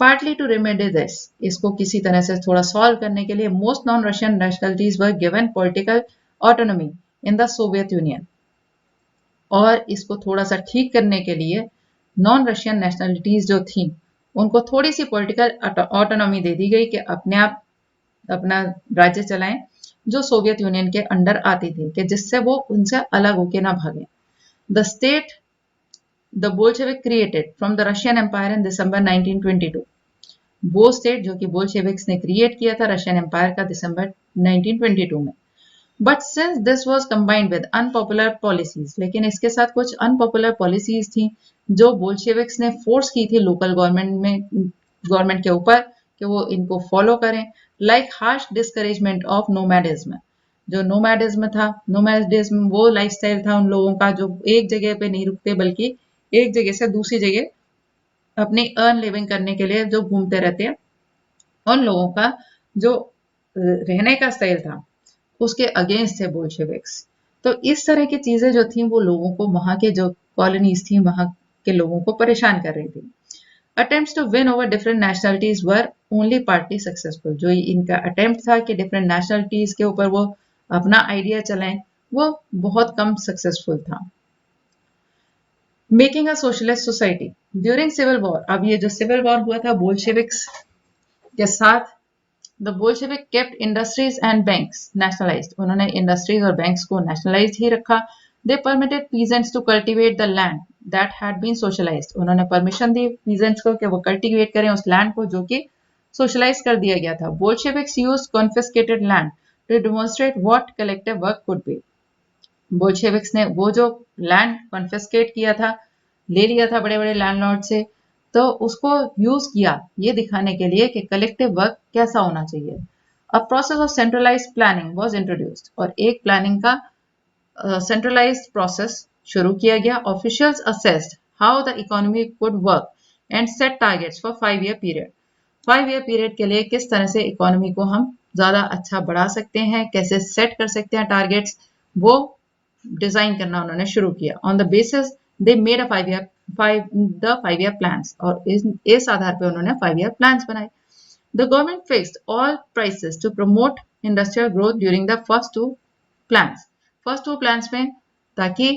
पार्टली टू रेमेडी दिस, इसको किसी तरह से थोड़ा सॉल्व करने के लिए, most non Russian nationalities were given political autonomy in the Soviet union. और इसको थोड़ा सा ठीक करने के लिए नॉन रशियन नेशनलिटीज जो थी, उनको थोड़ी सी पॉलिटिकल ऑटोनॉमी दे दी गई कि अपने आप अपना राज्य चलाएं, जो सोवियत यूनियन के अंडर आती थी, कि जिससे वो उनसे अलग होके ना भागे. The state the Bolshevik created from the Russian empire in December 1922. वो स्टेट जो कि बोल्शेविक्स ने क्रिएट किया था रशियन एम्पायर का दिसंबर 1922 में. But since this was combined with unpopular policies, लेकिन इसके साथ कुछ अनपॉपुलर पॉलिसीज थी जो बोल्शेविक्स ने फोर्स की थी लोकल गवर्नमेंट के ऊपर कि वो इनको फॉलो करें. Like harsh discouragement of nomadism. जो नोमैडिज्म था, नोमैडिज्म वो लाइफस्टाइल था उन लोगों का जो एक जगह पे नहीं रुकते, बल्कि एक जगह से दूसरी जगह अपनी अर्न लिविंग करने के लिए जो घूमते रहते हैं. उन लोगों का जो रहने का स्टाइल था, उसके अगेंस्ट थे बोल्शेविक्स. तो इस तरह की चीजें जो थी, वो लोगों को, वहां के जो कॉलोनीज थी, वहां के लोगों को परेशान कर रही थी. Attempts to win over different nationalities were only partly successful. जो इनका अटेम्प्ट था कि डिफरेंट नेशनलिटीज के ऊपर वो अपना आइडिया चलाएं, वो बहुत कम सक्सेसफुल था. Making a socialist society during civil war. अब ये जो सिविल वॉर हुआ था बोल्शेविक्स के साथ, the Bolshevik kept industries and banks nationalised. उन्होंने इंडस्ट्रीज और बैंक्स को नेशनलाइज ही रखा. They permitted peasants to cultivate the land that had been socialised. उन्होंने परमिशन दी पीजेंट्स को कि वो कल्टीवेट करें उस लैंड को जो कि सोशलाइज कर दिया गया था. Bolsheviks used confiscated land to demonstrate what collective work could be. Bolsheviks ने वो जो लैंड कॉन्फिस्केट किया था, ले लिया था बड़े बड़े लैंडलॉर्ड से, तो उसको यूज किया ये दिखाने के लिए कि कलेक्टिव वर्क कैसा होना चाहिए. A process of centralised planning was introduced. और एक प्लानिंग का सेंट्रलाइज्ड प्रोसेस शुरू किया गया. Officials assessed how the economy could work and set targets for 5-year period. 5-year period के लिए किस तरह से इकोनॉमी को हम ज्यादा अच्छा बढ़ा सकते हैं, कैसे सेट कर सकते हैं टारगेट्स, वो डिजाइन करना उन्होंने शुरू किया. On the basis they made a 5-year plans, और इस आधार पे उन्होंने 5-year plans बनाए. The government fixed all prices to promote industrial growth during the first two plans. First two plans में ताकि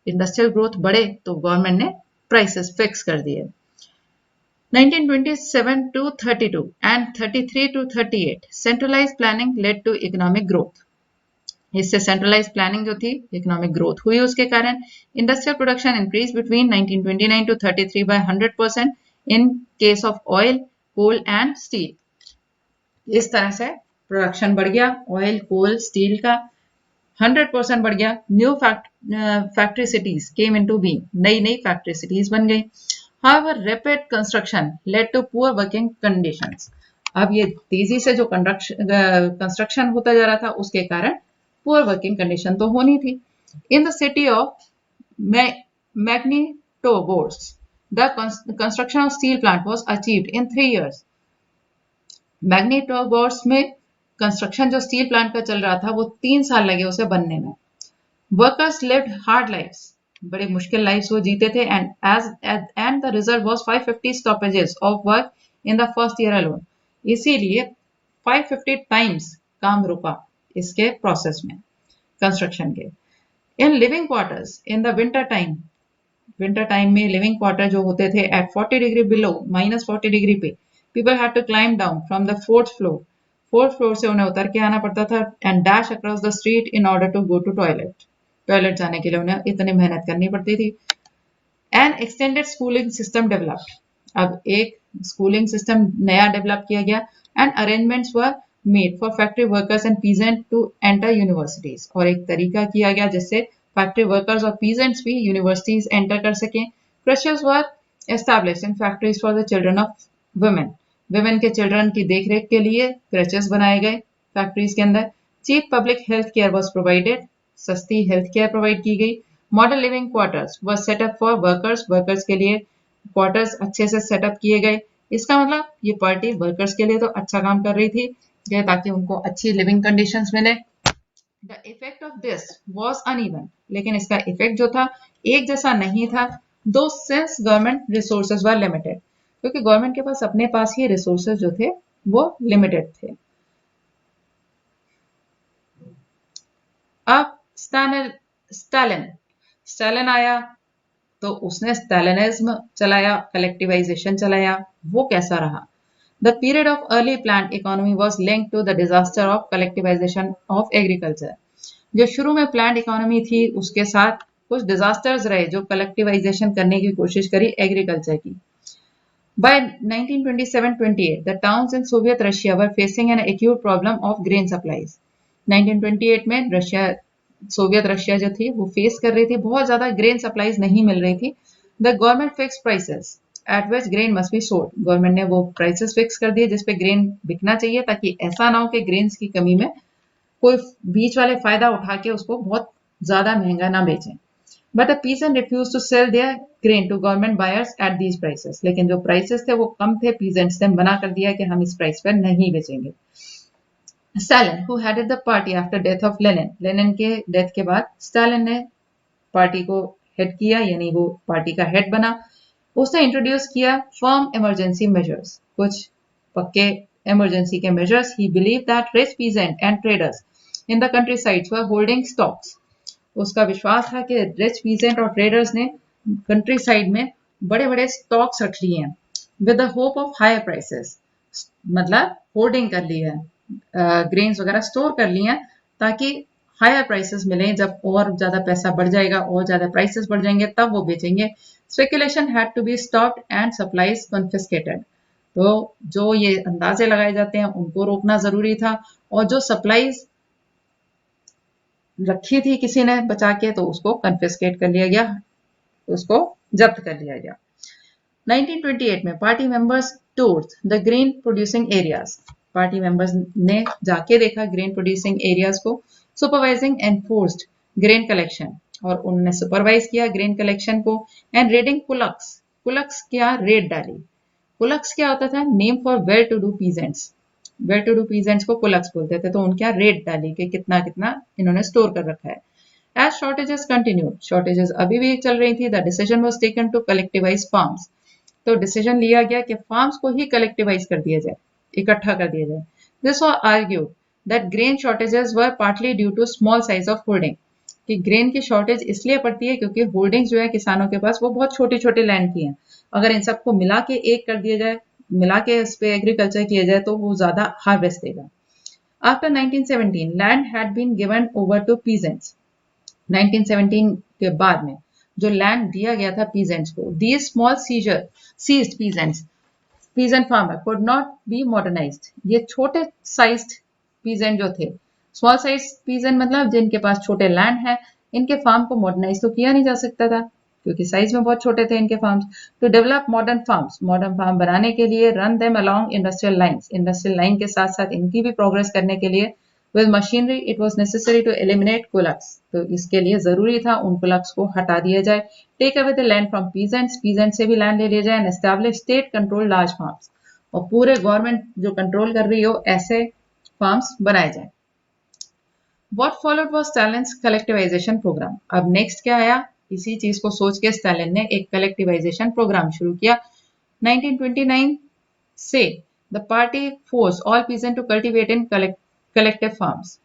इंडस्ट्रियल ग्रोथ बढ़े तो गवर्नमेंट ने प्राइसेस फिक्स कर दिए. 1927 to 32 and 33 to 38 centralized planning led to economic growth. इससे centralise planning जो थी इकोनॉमिक ग्रोथ हुई, उसके कारण industrial production increase between 1929 to 33 by 100% in case of oil, coal and steel. इस तरह से प्रोडक्शन बढ़ गया ऑयल, कोल, स्टील का 100% बढ़ गया. New factory cities came into being, नई नई फैक्ट्री सिटीज बन गई. However, rapid construction led to poor working conditions. अब ये तेजी से जो कंस्ट्रक्शन होता जा रहा था उसके कारण पुअर वर्किंग कंडीशन तो होनी थी. In the city of Magnitogorsk the construction of steel plant was achieved in 3 years. Magnitogorsk में कंस्ट्रक्शन जो स्टील प्लांट का चल रहा था वो 3 साल लगे उसे बनने में. वर्कर्स लिव्ड हार्ड लाइव्स, बड़े मुश्किल लाइफ्स वो जीते थे. And the result was 550 stoppages of work in the first year alone. इसीलिए 550 टाइम्स काम रुका इसके प्रोसेस में, कंस्ट्रक्शन के. In living quarters in the winter time में लिविंग क्वार्टर जो होते थे एट 40 डिग्री बिलो, -40 डिग्री पे, people had to climb down from the fourth floor से उन्हें उतर के आना पड़ता था. And dash across the street in order to go to toilet जाने के लिए उन्हें इतनी मेहनत करनी पड़ती थी. An extended schooling system developed. अब एक स्कूलिंग सिस्टम नया डेवलप किया गया. And arrangements were made for factory workers and peasant to enter universities. और एक तरीका किया गया जिससे फैक्ट्री वर्कर्स और पीजेंट्स भी यूनिवर्सिटीज एंटर कर सकें. Creches were established in factories for the children of women के चिल्ड्रन की देखरेख के लिए क्रेचेस बनाए गए फैक्ट्रीज के अंदर. Cheap public health care was provided, सस्ती हेल्थ केयर प्रोवाइड की गई. Model living quarters was set up for workers के लिए क्वार्टर्स अच्छे से सेटअप किए गए. इसका मतलब ये पार्टी वर्कर्स के लिए तो अच्छा काम कर रही थी ताकि उनको अच्छी लिविंग कंडीशंस मिले. The effect of this was uneven, लेकिन इसका इफेक्ट जो था एक जैसा नहीं था. दो सिंस गवर्नमेंट रिसोर्सेज वर लिमिटेड, क्योंकि गवर्नमेंट के पास अपने पास ही रिसोर्सेज जो थे वो लिमिटेड थे. अब स्टालिन आया तो उसने स्टालिनिज्म चलाया, कलेक्टिवाइजेशन चलाया. वो कैसा रहा? The period of early plant economy was linked to the disaster of collectivization of agriculture. जो शुरू में प्लांट इकोनॉमी थी उसके साथ कुछ डिजास्टर्स रहे जो कलेक्टिवाइजेशन करने की कोशिश करी एग्रीकल्चर की. By 1927-28, the towns in Soviet Russia were facing an acute problem of grain supplies. 1928 में सोवियत रशिया जो थी वो फेस कर रही थी, बहुत ज्यादा ग्रेन सप्लाईज नहीं मिल रही थी. The government fix prices eight which grain must be sold. Government ने वो प्राइसेस फिक्स कर दिए जिसपे ग्रेन बिकना चाहिए, ताकि ऐसा ना हो कि ग्रेन्स की कमी में कोई बीच वाले फायदा उठा के उसको बहुत ज्यादा महंगा ना बेचें. But the peasant refuse to sell their grain to government buyers at these prices. लेकिन जो प्राइसेस थे वो कम थे, पीजेंट्स ने मना कर दिया कि हम इस प्राइस पर नहीं बेचेंगे. Stalin, who headed the party after death of Lenin के डेथ के बाद स्टालिन ने पार्टी को हेड किया, यानी वो पार्टी का हेड बना. उसने इंट्रोड्यूस किया फर्म इमरजेंसी मेजर्स, कुछ पक्के इमरजेंसी के measures. He believe that rich peasant and traders in the country sides were holding stocks. उसका विश्वास था कि रिच पीजेंट और ट्रेडर्स ने कंट्री साइड में बड़े बड़े स्टॉक्स रख लिए हैं with the hope of higher prices. मतलब होल्डिंग कर ली है, ग्रेन्स वगैरह स्टोर कर लिए हैं ताकि हायर प्राइसेस मिलें. जब और ज्यादा पैसा बढ़ जाएगा और ज्यादा प्राइसेस बढ़ जाएंगे तब वो बेचेंगे. Speculation had to be stopped and supplies confiscated. तो जो ये अंदाजे लगाए जाते हैं उनको रोकना जरूरी था, और जो सप्लाईज रखी थी किसी ने बचा के तो उसको कन्फिस्केट कर लिया गया, उसको जब्त कर लिया गया. 1928 में party members toured the grain producing areas. Party members ने जाके देखा ग्रेन प्रोड्यूसिंग एरियाज को. सुपरवाइजिंग एनफोर्स्ड ग्रेन कलेक्शन, और उन्होंने सुपरवाइज किया ग्रेन कलेक्शन को एंड रेडिंग पुलक्स। पुलक्स क्या रेड डाली। पुलक्स क्या होता था, name for well to do peasants. Well to do peasants को पुलक्स बोलते थे। तो उनका रेट डाली कि कितना कितना इन्होंने स्टोर कर रखा है। एज शॉर्टेजेस कंटिन्यूड, शॉर्टेजेस अभी भी चल रही थी, the decision was taken to collectivise farms. तो डिसीजन लिया गया कि फार्म्स को ही कलेक्टिवाइज कर दिया जाए, इकट्ठा कर दिया जाए। This was argued that grain shortages were partly due to small size of holding, कि ग्रेन की शॉर्टेज इसलिए पड़ती है क्योंकि होल्डिंग्स जो है किसानों के पास वो बहुत छोटे छोटे लैंड की हैं। अगर इन सबको मिला के एक कर दिया जाए, मिला के इस पे एग्रीकल्चर किया जाए तो वो ज्यादा हार्वेस्ट देगा। After 1917 land had been given over to peasants. 1917 के बाद में जो लैंड दिया गया था पीजेंट्स को, these small sized peasants, peasant farmer could not be modernised. ये छोटे साइज्ड पीजेंट जो थे, स्मॉल साइज पीजेंट मतलब जिनके पास छोटे लैंड है, इनके फार्म को मॉडर्नाइज तो किया नहीं जा सकता था क्योंकि साइज में बहुत छोटे थे इनके farms. To develop modern farms, modern farm बनाने के लिए, run them along industrial lines, industrial line के साथ साथ इनकी भी प्रोग्रेस करने के लिए, with machinery it was necessary to eliminate kulaks. तो इसके लिए जरूरी था उन कुलक्स को हटा दिया जाए। Take away the land from peasants, peasant से भी लैंड ले लिया जाए, and establish state control large farms, और पूरे गवर्नमेंट जो कंट्रोल कर रही हो ऐसे फार्म्स बनाए जाए। What followed was Stalin's collectivization program. अब नेक्स्ट क्या आया, इसी चीज को सोच के स्टालिन ने एक कलेक्टिवाइजेशन प्रोग्राम शुरू किया। 1929 से the party force all peasant to cultivate in collective farms.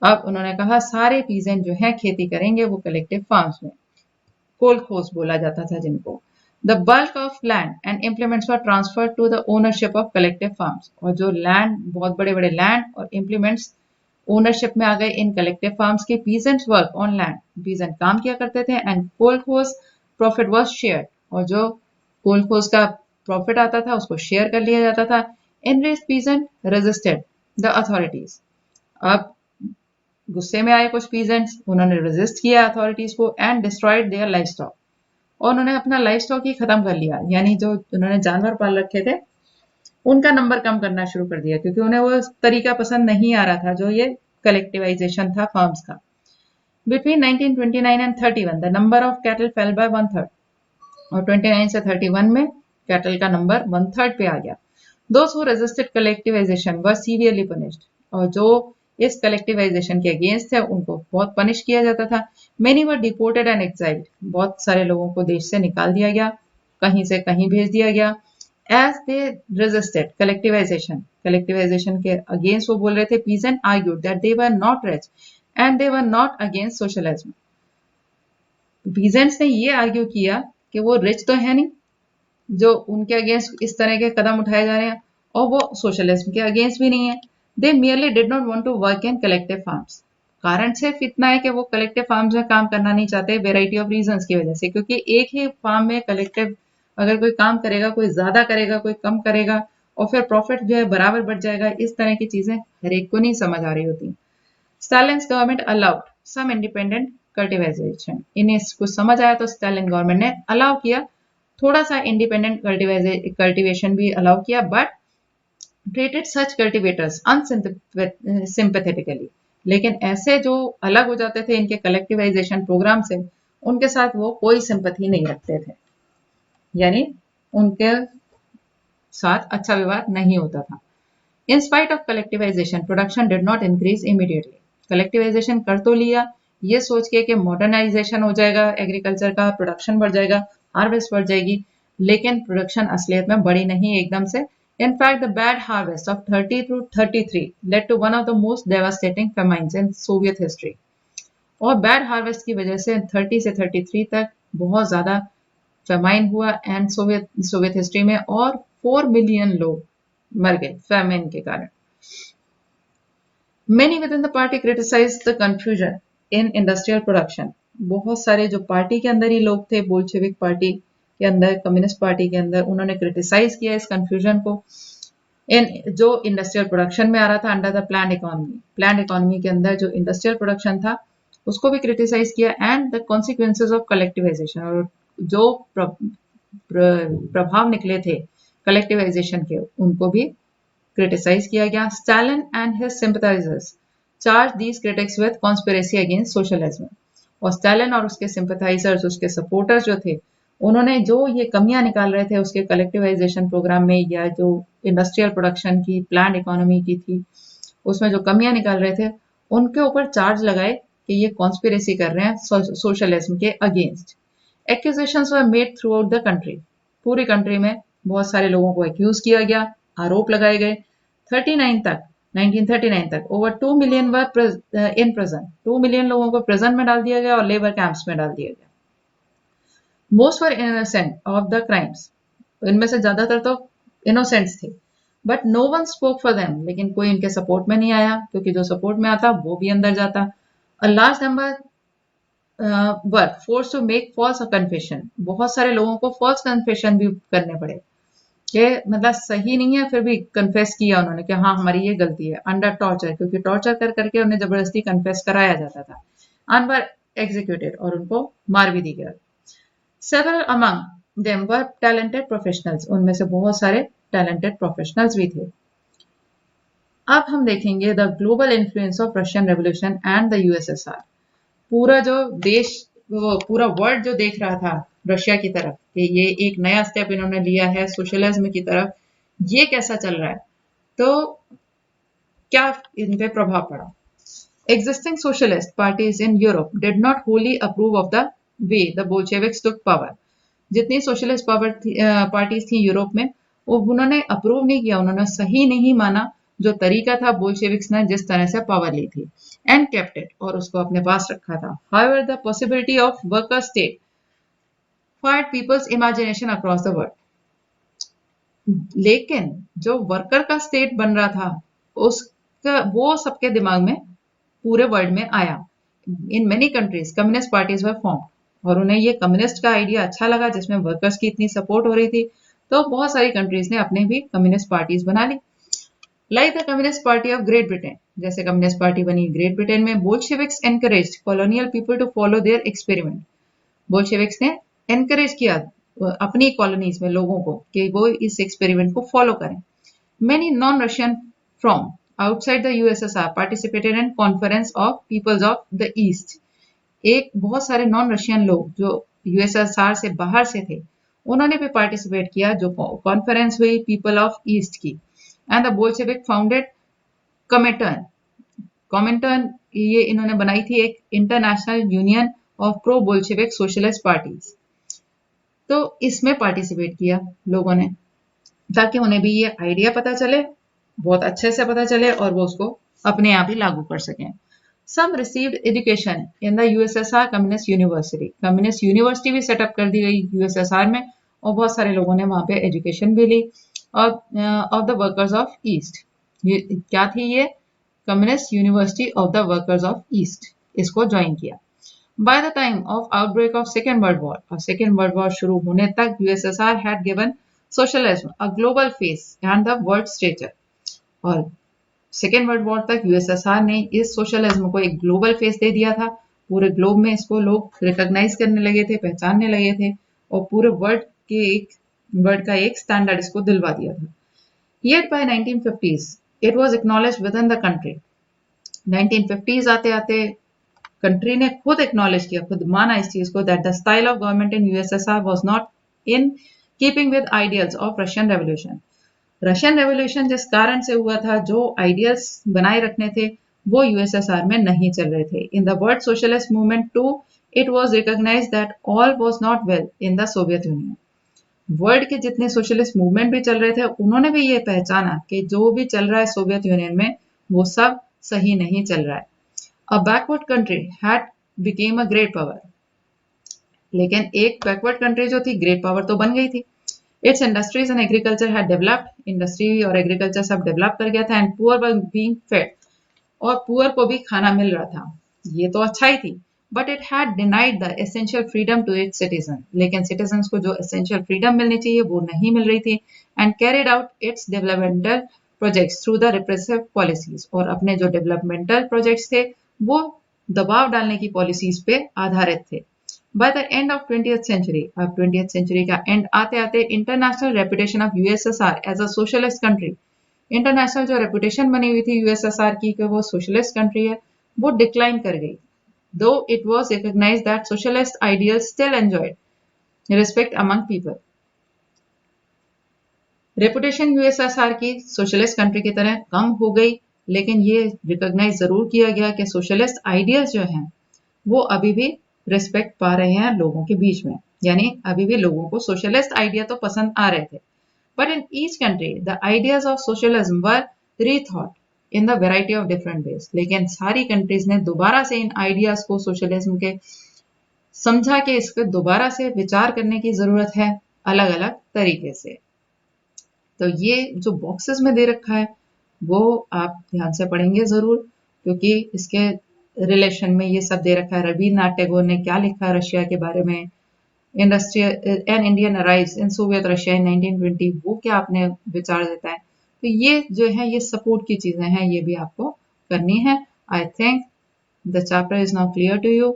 अब उन्होंने कहा सारे पीजेंट जो हैं खेती करेंगे वो कलेक्टिव फार्म्स में, कोलखोस बोला जाता था जिनको। The bulk of land and implements were transfer to the ownership of collective farms, और जो लैंड, बहुत बड़े बड़े लैंड और इम्प्लीमेंट्स ओनरशिप में आ गए इन कलेक्टिव फार्म्स के। Peasants work on land, peasant काम किया करते थे, एंड कोलखोस प्रॉफिट वाज शेयर्ड, और जो कोलखोस का प्रॉफिट आता था उसको शेयर कर लिया जाता था। Enraged peasant resisted the authorities. अब गुस्से में आए कुछ पीजेंट्स, उन्होंने रेजिस्ट किया अथॉरिटीज को, and destroyed their life stock, और उन्होंने अपना लाइफ स्टॉक ही खत्म कर लिया, यानी जो उन्होंने जानवर पाल रखे थे उनका नंबर कम करना शुरू कर दिया क्योंकि उन्हें वो तरीका पसंद नहीं आ रहा था जो ये कलेक्टिवाइजेशन था फार्म्स का। Between 1929 and 31 the number of cattle fell by 1/3, और 29 से 31 में कैटल का नंबर 1/3 पे आ गया। Those who resisted collectivisation were severely punished, और जो इस कलेक्टिवाइजेशन के अगेंस्ट है उनको बहुत पनिश किया जाता था। Many were deported and exiled, बहुत सारे लोगों को देश से निकाल दिया गया, कहीं से कहीं भेज दिया गया। As they resisted collectivisation, collectivisation के अगेंस्ट वो बोल रहे थे, peasant argued that they were not rich and they were not against socialism. Peasants ने ये आर्ग्यू किया कि वो रिच तो है नहीं जो उनके अगेंस्ट इस तरह के कदम उठाए जा रहे हैं, और वो सोशलिज्म के अगेंस्ट भी नहीं है। They merely did not want to work in collective farms. कारण सिर्फ इतना है कि वो कलेक्टिव फार्म्स में काम करना नहीं चाहते, वेराइटी ऑफ रीजंस की वजह से, क्योंकि एक ही फार्म में कलेक्टिव अगर कोई काम करेगा, कोई ज्यादा करेगा, कोई कम करेगा, और फिर प्रॉफिट जो है बराबर बढ़ जाएगा, इस तरह की चीजें हर एक को नहीं समझ आ रही होती। Stalin's government allowed some independent cultivation, इन्हें कुछ समझ आया तो स्टालिन गवर्नमेंट ने अलाउ किया थोड़ा सा इंडिपेंडेंट कल्टिवेशन भी अलाउ किया, बट ट्रीटेड सच कल्टिवेटर्स अनसिंपैथेटिकली। लेकिन ऐसे जो अलग हो जाते थे इनके कलेक्टिवाइजेशन प्रोग्राम से, उनके साथ वो कोई सिंपैथी नहीं रखते थे, यानी उनके साथ अच्छा व्यवहार नहीं होता था। In spite of collectivisation production did not increase immediately. Collectivisation कर तो लिया ये सोच के कि मॉडर्नाइजेशन हो जाएगा एग्रीकल्चर का, प्रोडक्शन बढ़ जाएगा, हार्वेस्ट बढ़ जाएगी, लेकिन प्रोडक्शन असलियत में बढ़ी नहीं एकदम से। In fact, the bad harvest of 30 through 33 led to one of the most devastating famines in Soviet history. और बैड हार्वेस्ट की वजह से 30 से 33 तक बहुत ज्यादा फेमाइन हुआ एंड सोवियत हिस्ट्री में, और 4 मिलियन लोग मर गए फेमाइन के कारण। Many within the party criticized the confusion in industrial production. बहुत सारे जो पार्टी के अंदर ही लोग थे, बोल्शेविक पार्टी के अंदर, कम्युनिस्ट पार्टी के अंदर, उन्होंने क्रिटिसाइज किया इस कंफ्यूजन को इन जो इंडस्ट्रियल प्रोडक्शन में आ रहा था under the planned economy. Planned economy के अंदर जो इंडस्ट्रियल प्रोडक्शन था उसको भी क्रिटिसाइज किया, and the consequences of collectivisation, और जो प्रभाव निकले थे कलेक्टिवाइजेशन के उनको भी क्रिटिसाइज किया गया। Stalin and his sympathisers charge these critics with conspiracy against socialism. और स्टालिन और उसके सिंपथाइजर्स, उसके सपोर्टर्स जो थे, उन्होंने जो ये कमियां निकाल रहे थे उसके कलेक्टिवाइजेशन प्रोग्राम में, या जो इंडस्ट्रियल प्रोडक्शन की, प्लान इकोनॉमी की थी, उसमें जो कमियां निकाल रहे थे, उनके ऊपर चार्ज लगाए कि ये कॉन्स्पिरेसी कर रहे हैं सोशलिज्म के against. Accusations were made through out the country. पूरी कंट्री में बहुत सारे लोगों को एक्यूज किया गया, आरोप लगाए गए। 39 तक 1939 तक over 2 million were in prison. 2 million लोगों को प्रिजन में डाल दिया गया और लेबर कैंप्स में डाल दिया गया। Most were innocent of the crimes. इनमें से ज्यादातर तो इनोसेंट्स थे, but no one spoke for them. लेकिन कोई इनके सपोर्ट में नहीं आया, क्योंकि जो सपोर्ट में आता वो भी अंदर जाता। A large number were force to make false confession. बहुत सारे लोगों को फॉल्स कन्फेशन भी करने पड़े, कि मतलब सही नहीं है, फिर भी कन्फेस किया उन्होंने कि हाँ हमारी ये गलती है, अंडर टॉर्चर, क्योंकि टॉर्चर कर करके उन्हें जबरदस्ती कन्फेस कराया जाता था। एंड वर एग्जीक्यूटेड, और उनको मार भी दी गया। Several among them were talented professionals. उनमें से बहुत सारे talented professionals भी थे। अब हम देखेंगे the global influence of Russian revolution and the USSR. पूरा जो देश, वो पूरा वर्ल्ड जो देख रहा था रशिया की तरफ कि ये एक नया स्टेप इन्होंने लिया है सोशलिज्म की तरफ, ये कैसा चल रहा है, तो क्या इन पे प्रभाव पड़ा। Existing socialist parties in Europe did not wholly approve of the way the Bolsheviks took power. जितनी सोशलिस्ट पार्टीज थी यूरोप में, वो उन्होंने अप्रूव नहीं किया, उन्होंने सही नहीं माना जो तरीका था बोल्शेविक्स ने जिस तरह से पावर ली थी, एंड केप्ट इट, और उसको अपने पास रखा था। However the possibility of worker state fired people's imagination across the world. लेकिन जो वर्कर का स्टेट बन रहा था, उसका वो सबके दिमाग में पूरे वर्ल्ड में आया। In many countries communist parties were form, और उन्हें ये कम्युनिस्ट का आइडिया अच्छा लगा जिसमें वर्कर्स की इतनी सपोर्ट हो रही थी, तो बहुत सारी कंट्रीज ने अपने भी कम्युनिस्ट पार्टीज बना ली। Like the communist Party of Great Britain, जैसे कम्युनिस्ट पार्टी बनी ग्रेट ब्रिटेन में। Bolsheviks encouraged colonial people to follow their experiment. Bolsheviks ने एनकरेज किया अपनी कॉलोनीज में लोगों को कि वो इस एक्सपेरिमेंट को फॉलो करें। Many non-Russian from outside the USSR participated in Conference of Peoples of the East. एक बहुत सारे नॉन रशियन लोग जो यूएसएसआर से बाहर से थे, उन्होंने भी पार्टिसिपेट किया जो कॉन्फ्रेंस हुई पीपल ऑफ ईस्ट की। And the Bolshevik founded Comintern. Comintern ये इन्होंने बनाई थी एक international union of pro Bolshevik socialist parties. तो इसमें पार्टिसिपेट किया लोगों ने, ताकि उन्हें भी ये आइडिया पता चले, बहुत अच्छे से पता चले, और वो उसको अपने आप ही लागू कर सकें। Some received education in the USSR communist university. Communist university भी सेटअप कर दी गई यूएसएसआर में, और बहुत सारे लोगों ने वहां पे एजुकेशन भी ली। Of the workers of East, ये क्या थी, ये communist university of the workers of East, इसको ज्वाइन किया। By the time of outbreak of Second World War, और सेकेंड वर्ल्ड वॉर शुरू होने तक USSR had given socialism a global face and the world stature. और Second World War तक USSR ने इस सोशलिज्म को एक ग्लोबल फेस दे दिया था। पूरे ग्लोब में इसको लोग रिकॉग्नाइज करने लगे थे, पहचानने लगे थे, और पूरे वर्ल्ड का एक स्टैंडर्ड इसको दिलवा दिया था। Yet by 1950s it was acknowledged within the country. 1950s आते आते कंट्री ने खुद एक्नॉलेज किया, खुद माना इस चीज को, that the style of government in USSR was not in keeping with ideals of Russian revolution. Russian revolution जिस कारण से हुआ था, जो आइडियल्स बनाए रखने थे, वो यूएसएसआर में नहीं चल रहे थे। In the world socialist movement to it was recognised that all was not well in the Soviet Union. World के जितने सोशलिस्ट मूवमेंट भी चल रहे थे, उन्होंने भी ये पहचाना कि जो भी चल रहा है सोवियत यूनियन में, वो सब सही नहीं चल रहा है। A backward country had became a great power. लेकिन एक बैकवर्ड कंट्री जो थी, ग्रेट पावर तो बन गई थी। It's industries and agriculture had developed. Industry और एग्रीकल्चर सब डेवलप कर गया था। And poor were being fade, और पुअर को भी खाना मिल रहा था। ये तो अच्छा ही थी, but it had denied the essential freedom to its citizen. लेकिन सिटीजन्स को जो एसेंशियल फ्रीडम मिलनी चाहिए वो नहीं मिल रही थी। And carried out it's developmental projects through the repressive policies. और अपने जो डेवलपमेंटल प्रोजेक्ट्स थे वो दबाव डालने की पॉलिसीज पे आधारित थे। By the end of 20th century, अब 20th सेंचुरी का एंड आते आते, international reputation of USSR as a socialist country, international जो रेपुटेशन बनी हुई थी यूएसएसआर की कि वो सोशलिस्ट कंट्री है, वो डिक्लाइन कर गई। though it was recognized that socialist ideals still enjoyed respect among people. Reputation USSR की सोशलिस्ट कंट्री की तरह कम हो गई, लेकिन ये रिकॉग्नाइज जरूर किया गया कि सोशलिस्ट आइडियाज जो हैं वो अभी भी रिस्पेक्ट पा रहे हैं लोगों के बीच में, यानी अभी भी लोगों को सोशलिस्ट आइडिया तो पसंद आ रहे थे। But in each country the ideas of socialism were rethought in the variety of different ways. लेकिन सारी कंट्रीज ने दोबारा से इन आइडियाज को सोशलिज्म के समझा कि इसको दोबारा से विचार करने की जरूरत है अलग अलग तरीके से। तो ये जो बॉक्सेस में दे रखा है वो आप ध्यान से पढ़ेंगे जरूर, क्योंकि इसके रिलेशन में ये सब दे रखा है। रवीन्द्रनाथ टैगोर ने क्या लिखा है रशिया के बारे में, an Indian arise in Soviet Russia in 1920, वो क्या आपने विचार देता है। तो ये जो है ये सपोर्ट की चीजें हैं, ये भी आपको करनी है। I think the chapter is now clear to you.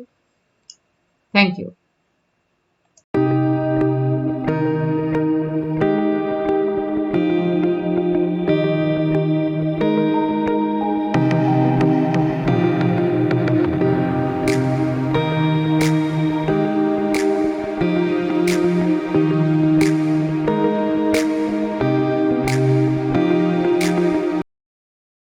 Thank you.